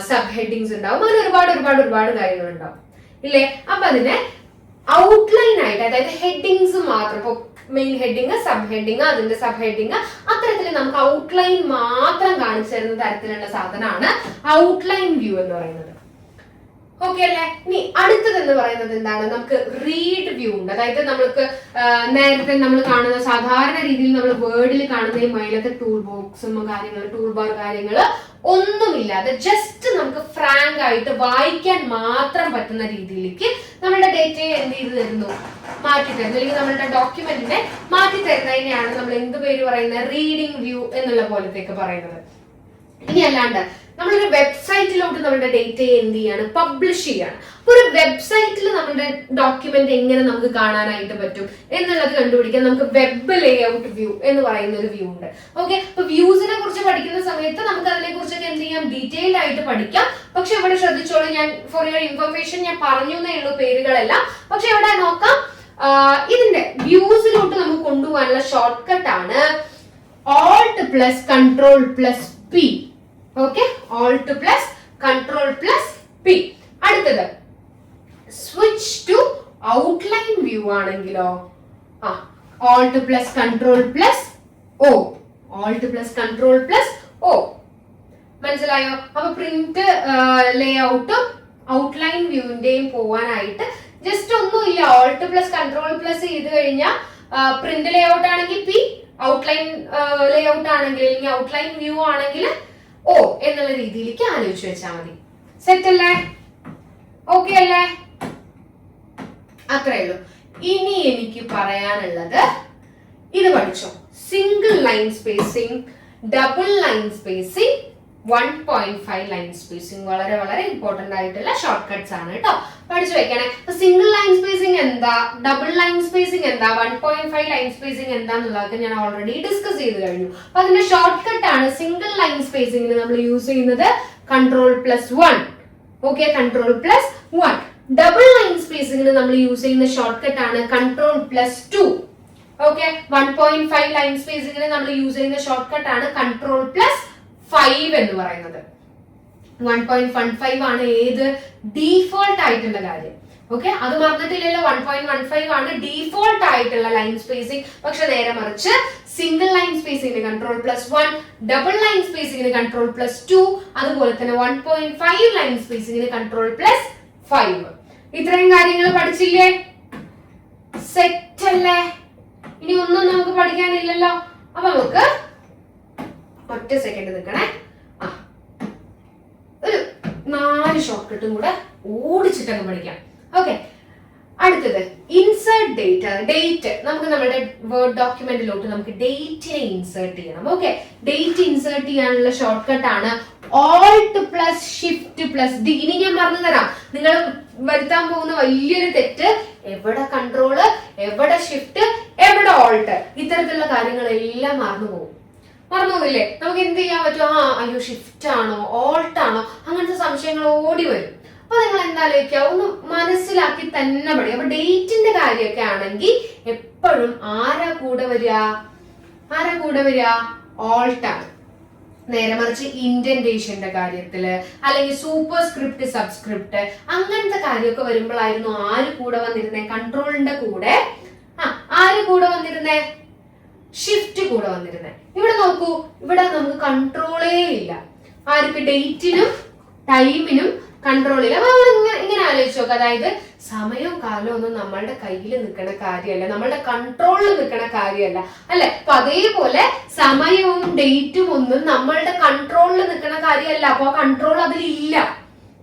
സബ് ഹെഡിങ്സ് ഉണ്ടാകും, അങ്ങനെ ഒരുപാട് കാര്യങ്ങൾ ഉണ്ടാവും ഇല്ലേ? അപ്പൊ അതിനെ ഔട്ട്ലൈൻ ആയിട്ട്, അതായത് ഹെഡിങ്സ് മാത്രം, ഇപ്പൊ മെയിൻ ഹെഡിങ്, സബ് ഹെഡിങ്, അതിന്റെ സബ് ഹെഡിങ്, അത്തരത്തിൽ നമുക്ക് ഔട്ട്ലൈൻ മാത്രം കാണിച്ചു തരുന്ന തരത്തിലുള്ള സാധനമാണ് ഔട്ട്ലൈൻ വ്യൂ എന്ന് പറയുന്നത്. ഓക്കെ അല്ലെ? ഇനി അടുത്തത് എന്ന് പറയുന്നത് എന്താണ്? നമുക്ക് റീഡ് വ്യൂ ഉണ്ട്. അതായത് നമ്മൾക്ക് നേരത്തെ നമ്മൾ കാണുന്ന സാധാരണ രീതിയിൽ നമ്മൾ വേർഡിൽ കാണുന്ന ഈ മേലത്തെ ടൂൾ ബോക്സും കാര്യങ്ങൾ, ടൂൾ ബാർ കാര്യങ്ങൾ ഒന്നുമില്ലാതെ ജസ്റ്റ് നമുക്ക് ഫ്രാങ്ക് ആയിട്ട് വായിക്കാൻ മാത്രം പറ്റുന്ന രീതിയിലേക്ക് നമ്മുടെ ഡേറ്റയെ എന്ത് ചെയ്ത് തരുന്നു? മാറ്റി തരുന്നു. അല്ലെങ്കിൽ നമ്മളുടെ ഡോക്യുമെന്റിനെ മാറ്റി തരുന്നതിനെയാണ് നമ്മൾ എന്ത് പേര് പറയുന്നത്? റീഡിംഗ് വ്യൂ എന്നുള്ള പോലത്തേക്ക് പറയുന്നത്. ഇനി അല്ലാണ്ട് നമ്മളൊരു വെബ്സൈറ്റിലോട്ട് നമ്മുടെ ഡേറ്റയെ എന്ത് ചെയ്യാണ്? പബ്ലിഷ് ചെയ്യാണ്. ഒരു വെബ്സൈറ്റിൽ നമ്മുടെ ഡോക്യുമെന്റ് എങ്ങനെ നമുക്ക് കാണാനായിട്ട് പറ്റും എന്നുള്ളത് കണ്ടുപിടിക്കാൻ നമുക്ക് വെബ് ലേഔട്ട് വ്യൂ എന്ന് പറയുന്ന ഒരു വ്യൂ ഉണ്ട്. ഓക്കെ, അപ്പൊ വ്യൂസിനെ കുറിച്ച് പഠിക്കുന്ന സമയത്ത് നമുക്ക് അതിനെ കുറിച്ചൊക്കെ എന്ത് ചെയ്യാം? ഡീറ്റെയിൽഡ് ആയിട്ട് പഠിക്കാം. പക്ഷെ ഇവിടെ ശ്രദ്ധിച്ചോളൂ, ഞാൻ ഫോർ യുവർ ഇൻഫർമേഷൻ ഞാൻ പറഞ്ഞു എന്നേ ഉള്ളൂ പേരുകളെല്ലാം. പക്ഷെ ഇവിടെ നോക്കാം, ഇതിന്റെ വ്യൂസിലോട്ട് നമുക്ക് കൊണ്ടുപോകാനുള്ള ഷോർട്ട് കട്ട് ആണ് Alt+Ctrl+P. Okay, Alt+Ctrl+P. അടുത്തത് സ്വിച്ച് ടു ഔട്ട്ലൈൻ വ്യൂ ആണെങ്കിലോ Alt+Ctrl+O. Alt+Ctrl+O. മനസ്സിലായോ? അപ്പൊ പ്രിന്റ് ലേഔട്ടും ഔട്ട്ലൈൻ വ്യൂവിന്റെയും പോവാനായിട്ട് ജസ്റ്റ് ഒന്നുമില്ല, Alt+Ctrl+ ചെയ്ത് കഴിഞ്ഞാൽ പ്രിന്റ് ലേഔട്ട് ആണെങ്കിൽ P, ഔട്ട്ലൈൻ ലേഔട്ട് ആണെങ്കിൽ അല്ലെങ്കിൽ ഔട്ട്ലൈൻ വ്യൂ ആണെങ്കിൽ O എന്നുള്ള രീതിയിലേക്ക് ആലോചിച്ച് വെച്ചാൽ മതി. സെറ്റ് അല്ലേ? ഓക്കെ അല്ലേ? അത്രേ ഉള്ളൂ. ഇനി എനിക്ക് പറയാനുള്ളത് ഇത് പഠിച്ചോ. Single line spacing, double line spacing, 1.5 line spacing വളരെ ഇമ്പോർട്ടന്റ് ആയിട്ടുള്ള ഷോർട്ട് കട്ട്സ് ആണ് കേട്ടോ. പഠിച്ചു വെക്കണേ. സിംഗിൾ ലൈൻ സ്പേസിംഗ് എന്താ, ഡബിൾ ലൈൻ സ്പേസിംഗ് എന്താ, 1.5 ലൈൻ സ്പേസിംഗ് എന്താന്നുള്ളതൊക്കെ ഞാൻ ഓൾറെഡി ഡിസ്കസ് ചെയ്ത് കഴിഞ്ഞു. അപ്പൊ അതിന്റെ ഷോർട്ട് കട്ട് ആണ് സിംഗിൾ ലൈൻ സ്പേസിംഗിന് നമ്മൾ യൂസ് ചെയ്യുന്നത് Ctrl+1. Okay, Ctrl+1. Double line spacing സ്പേസിംഗിന് നമ്മൾ യൂസ് ചെയ്യുന്ന ഷോർട്ട് കട്ട് ആണ് Ctrl+2. ഓക്കെ, 1.5 ലൈൻ സ്പേസിംഗിന് നമ്മൾ യൂസ് ചെയ്യുന്ന ഷോർട്ട് കട്ട് ആണ് Ctrl+5 എന്ന് പറയുന്നത്. 1.15 ആണ് ഏത് ഡീഫോൾട്ട് ആയിട്ടുള്ള കാര്യം. ഓക്കെ, അത് മറന്നിട്ടില്ലല്ലോ. 1.15 ആണ് ഡീഫോൾട്ട് ആയിട്ടുള്ള ലൈൻ സ്പേസിംഗ്. പക്ഷെ നേരെ മറിച്ച് സിംഗിൾ ലൈൻ സ്പേസിംഗിന് Ctrl+1, ഡബിൾ ലൈൻ സ്പേസിംഗിന് Ctrl+2, അതുപോലെ തന്നെ 1.5 ലൈൻ സ്പേസിംഗിന് Ctrl+5. ഇത്രയും കാര്യങ്ങൾ പഠിച്ചില്ലേ? സെറ്റ് അല്ലേ? ഇനി ഒന്നും നമുക്ക് പഠിക്കാനില്ലല്ലോ. അപ്പൊ നമുക്ക് ഒറ്റ സെക്കൻഡ് നിൽക്കണേ. ഒരു 4 ഷോർട്ട് കട്ടും കൂടെ ഓടിച്ചിട്ടങ്ങ് പഠിക്കാം. ഓക്കെ, അടുത്തത് ഇൻസേർട്ട് ഡേറ്റ്. നമുക്ക് നമ്മുടെ വേർഡ് ഡോക്യുമെന്റിലോട്ട് നമുക്ക് ഡേറ്റിനെ ഇൻസേർട്ട് ചെയ്യണം. ഓക്കെ, ഡേറ്റ് ഇൻസേർട്ട് ചെയ്യാനുള്ള ഷോർട്ട് കട്ട് ആണ് Alt+Shift+D. ഇനി ഞാൻ പറഞ്ഞു തരാം. നിങ്ങൾ വരുത്താൻ പോകുന്ന വലിയൊരു തെറ്റ്, എവിടെ കൺട്രോള്, എവിടെ ഷിഫ്റ്റ്, എവിടെ ഓൾട്ട്, ഇത്തരത്തിലുള്ള കാര്യങ്ങളെല്ലാം മറന്നു പോകില്ലേ? നമുക്ക് എന്ത് ചെയ്യാൻ പറ്റും? അയ്യോ ഷിഫ്റ്റ് ആണോ ഓൾട്ട് ആണോ, അങ്ങനത്തെ സംശയങ്ങൾ ഓടി വരും. അപ്പൊ നിങ്ങൾ എന്താലോചിക്കുക, ഒന്ന് മനസ്സിലാക്കി തന്നെ പഠിക്കുക. അപ്പൊ ഡേറ്റിന്റെ കാര്യമൊക്കെ ആണെങ്കിൽ എപ്പോഴും ആരാ കൂടെ വരിക? ഓൾട്ടാണ്. നേരെ മറിച്ച് ഇൻഡന്റേഷന്റെ കാര്യത്തില് അല്ലെങ്കിൽ സൂപ്പർ സ്ക്രിപ്റ്റ്, സബ്സ്ക്രിപ്റ്റ്, അങ്ങനത്തെ കാര്യമൊക്കെ വരുമ്പോഴായിരുന്നു ആര് കൂടെ വന്നിരുന്നേ? കൺട്രോളിന്റെ കൂടെ ആര് കൂടെ വന്നിരുന്നേ? ഷിഫ്റ്റ് കൂടെ വന്നിരുന്നേ. ഇവിടെ നോക്കൂ, ഇവിടെ നമുക്ക് കൺട്രോളേ ഇല്ല. ആർക്ക്? ഡേറ്റിനും ടൈമിനും കൺട്രോൾ ഇല്ല. അപ്പൊ ഇങ്ങനെ ആലോചിച്ച് നോക്കുക. അതായത് സമയവും കാലവും ഒന്നും നമ്മളുടെ കയ്യിൽ നിൽക്കുന്ന കാര്യമല്ല, നമ്മളുടെ കൺട്രോളിൽ നിൽക്കുന്ന കാര്യമല്ല, അല്ലെ? അപ്പൊ അതേപോലെ സമയവും ഡേറ്റും ഒന്നും നമ്മളുടെ കൺട്രോളിൽ നിൽക്കുന്ന കാര്യമല്ല. അപ്പൊ ആ കൺട്രോൾ അതിലില്ല.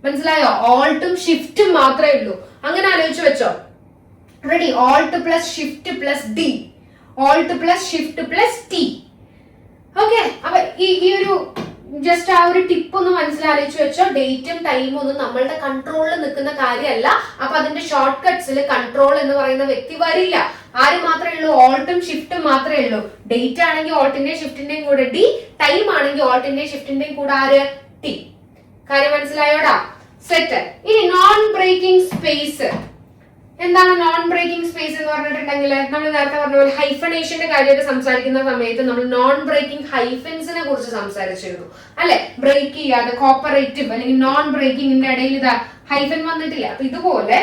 മനസ്സിലായോ? ഓൾട്ടും ഷിഫ്റ്റും മാത്രമേ ഉള്ളൂ. അങ്ങനെ ആലോചിച്ച് വെച്ചോ. റെഡി? Alt+Shift+D, Alt+Shift+T. ഓക്കെ, അപ്പൊ ഈ ഒരു ജസ്റ്റ് ആ ഒരു ടിപ്പ് ഒന്ന് മനസ്സിലാലോചിച്ച് വെച്ചോ. ഡേറ്റും ടൈമും ഒന്നും നമ്മളുടെ കൺട്രോളിൽ നിൽക്കുന്ന കാര്യമല്ല. അപ്പൊ അതിന്റെ ഷോർട്ട് കട്ട്സിൽ കൺട്രോൾ എന്ന് പറയുന്ന വ്യക്തി വരില്ല. ആര് മാത്രമേ ഉള്ളൂ? ഓൾട്ടും ഷിഫ്റ്റും മാത്രമേ ഉള്ളൂ. ഡേറ്റ് ആണെങ്കിൽ ഓൾട്ടിന്റെയും ഷിഫ്റ്റിന്റെയും കൂടെ D, ടൈം ആണെങ്കിൽ ഓൾട്ടിന്റെയും ഷിഫ്റ്റിന്റെയും കൂടെ ആര്? T. കാര്യം മനസ്സിലായോടാ? സെറ്റ്. ഇനി നോൺ ബ്രേക്കിംഗ് സ്പേസ്. എന്താണ് നോൺ ബ്രേക്കിംഗ് സ്പേസ് എന്ന് പറഞ്ഞിട്ടുണ്ടെങ്കിൽ, നമ്മൾ നേരത്തെ പറഞ്ഞ പോലെ ഹൈഫനേഷന്റെ കാര്യമൊക്കെ സംസാരിക്കുന്ന സമയത്ത് നമ്മൾ നോൺ ബ്രേക്കിംഗ് ഹൈഫൻസിനെ കുറിച്ച് സംസാരിച്ചിരുന്നു, അല്ലെ? ബ്രേക്ക് ചെയ്യാതെ കോപ്പറേറ്റീവ് അല്ലെങ്കിൽ നോൺ ബ്രേക്കിംഗിന്റെ ഇടയിൽ ഇതാ ഹൈഫൻ വന്നിട്ടില്ല. അപ്പൊ ഇതുപോലെ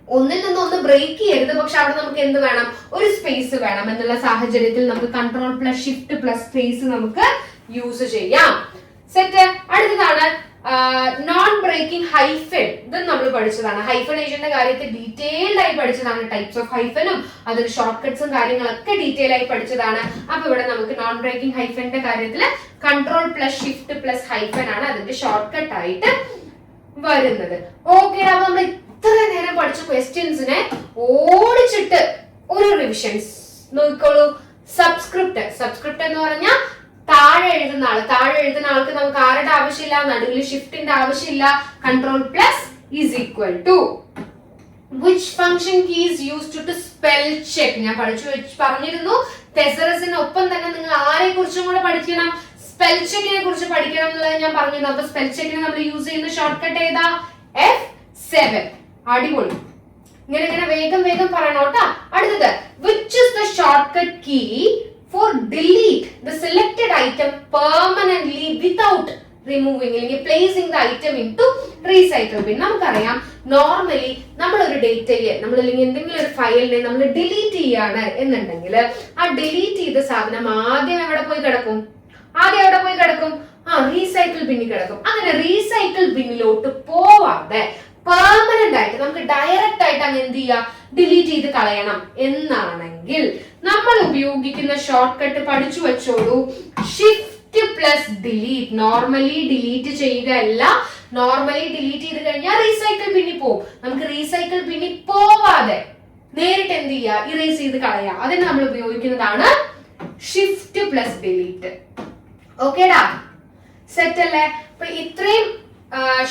ഒന്നിൽ നിന്ന് ഒന്ന് ബ്രേക്ക് ചെയ്യരുത്, പക്ഷെ അവിടെ നമുക്ക് എന്ത് വേണം? ഒരു സ്പേസ് വേണം. എന്നുള്ള സാഹചര്യത്തിൽ നമുക്ക് Ctrl+Shift+സ്പേസ് നമുക്ക് യൂസ് ചെയ്യാം. സെറ്റ്. അടുത്തതാണ് നോൺ ബ്രേക്കിംഗ് ഹൈഫൻ. ഇത് നമ്മൾ പഠിച്ചതാണ്. ഹൈഫനേഷന്റെ കാര്യത്തിൽ ഡീറ്റെയിൽഡ് ആയി പഠിച്ചതാണ്. ടൈപ്സ് ഓഫ് ഹൈഫനും അതിന്റെ ഷോർട്ട് കട്ട്സും കാര്യങ്ങളൊക്കെ ഡീറ്റെയിൽ ആയി പഠിച്ചതാണ്. അപ്പൊ ഇവിടെ നമുക്ക് നോൺ ബ്രേക്കിംഗ് ഹൈഫന്റെ കാര്യത്തിൽ Ctrl+Shift+ഹൈഫൻ ആണ് അതിന്റെ ഷോർട്ട് കട്ട് ആയിട്ട് വരുന്നത്. ഓക്കെ, അപ്പൊ നമ്മൾ ഇത്ര നേരം പഠിച്ച ക്വസ്റ്റ്യൻസിനെ ഓടിച്ചിട്ട് ഒരു റിവിഷൻസ് നോക്കിക്കോളൂ. സബ്സ്ക്രിപ്റ്റ് എന്ന് പറഞ്ഞാൽ താഴെ എഴുതുന്ന ആൾക്ക് നമുക്ക് ആരുടെ ആവശ്യമില്ല? നടുവിൽ ഷിഫ്റ്റിന്റെ ആവശ്യമില്ല. Ctrl+ = which function key is used to spell check. ഞാൻ പറഞ്ഞിരുന്നു. തെസറസിനൊപ്പം തന്നെ നിങ്ങൾ ആരെ കുറിച്ചും കൂടെ പഠിക്കണം? സ്പെൽ ചെക്കിനെ കുറിച്ച് പഠിക്കണം എന്നുള്ളത് ഞാൻ പറഞ്ഞിരുന്നു. അപ്പൊ സ്പെൽ ചെക്കിന് നമ്മൾ യൂസ് ചെയ്യുന്ന ഷോർട്ട് കട്ട് ഏതാ? F7. അടിപൊളി. ഇങ്ങനെ വേഗം പറയണോട്ടാ. അടുത്തത് which is the shortcut key for delete the selected item permanently without removing അല്ലെങ്കിൽ placing the item into recycle bin. നമുക്കറിയാം, നോർമലി നമ്മൾ ഒരു ഡേറ്റയെ അല്ലെങ്കിൽ എന്തെങ്കിലും ഒരു ഫയലിനെ നമ്മൾ ഡിലീറ്റ് ചെയ്യാണ് എന്നുണ്ടെങ്കിൽ ആ ഡിലീറ്റ് ചെയ്ത സാധനം ആദ്യം എവിടെ പോയി കിടക്കും? റീസൈക്കിൾ ബിന്നിൽ കിടക്കും. അങ്ങനെ റീസൈക്കിൾ ബിന്നിലോട്ട് പോവാതെ പെർമനന്റ് ആയിട്ട് നമുക്ക് ഡയറക്റ്റ് ആയിട്ട് അങ്ങ് എന്ത് ചെയ്യാം? ഡിലീറ്റ് ചെയ്ത് കളയണം എന്നാണെങ്കിൽ നമ്മൾ ഉപയോഗിക്കുന്ന ഷോർട്ട് കട്ട് പഠിച്ചു വെച്ചോളൂ. Shift+Delete. നോർമലി ഡിലീറ്റ് ചെയ്യുകയല്ല. നോർമലി ഡിലീറ്റ് ചെയ്ത് കഴിഞ്ഞാൽ റീസൈക്കിൾ ബിന്നിൽ പോകും. നമുക്ക് റീസൈക്കിൾ ബിന്നിൽ പോവാതെ നേരിട്ട് എന്ത് ചെയ്യുക? ഇറേസ് ചെയ്ത് കളയാം. അതിന് നമ്മൾ ഉപയോഗിക്കുന്നതാണ് Shift+Delete. ഓക്കേടാ? സെറ്റ് അല്ലേ? അപ്പൊ ഇത്രയും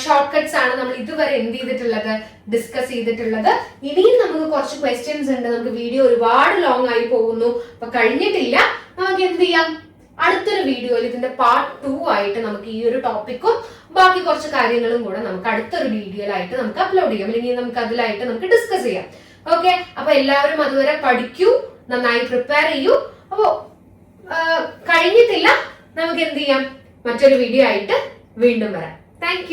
ഷോർട്ട് കട്ട്സ് ആണ് നമ്മൾ ഇതുവരെ എന്ത് ചെയ്തിട്ടുള്ളത്? ഡിസ്കസ് ചെയ്തിട്ടുള്ളത്. ഇനിയും നമുക്ക് കുറച്ച് ക്വസ്റ്റ്യൻസ് ഉണ്ട്. നമുക്ക് വീഡിയോ ഒരുപാട് ലോങ് ആയി പോകുന്നു, അപ്പൊ കഴിഞ്ഞിട്ടില്ല. നമുക്ക് എന്ത് ചെയ്യാം? അടുത്തൊരു വീഡിയോയിൽ ഇതിന്റെ പാർട്ട് 2 ആയിട്ട് നമുക്ക് ഈ ഒരു ടോപ്പിക്കും ബാക്കി കുറച്ച് കാര്യങ്ങളും കൂടെ നമുക്ക് അടുത്തൊരു വീഡിയോയിലായിട്ട് നമുക്ക് അപ്ലോഡ് ചെയ്യാം, അല്ലെങ്കിൽ നമുക്ക് അതിലായിട്ട് നമുക്ക് ഡിസ്കസ് ചെയ്യാം. ഓക്കെ, അപ്പൊ എല്ലാവരും അതുവരെ പഠിക്കൂ, നന്നായി പ്രിപ്പയർ ചെയ്യൂ. അപ്പോ കഴിഞ്ഞിട്ടില്ല, നമുക്ക് എന്ത് ചെയ്യാം, മറ്റൊരു വീഡിയോ ആയിട്ട് വീണ്ടും വരാം. താങ്ക്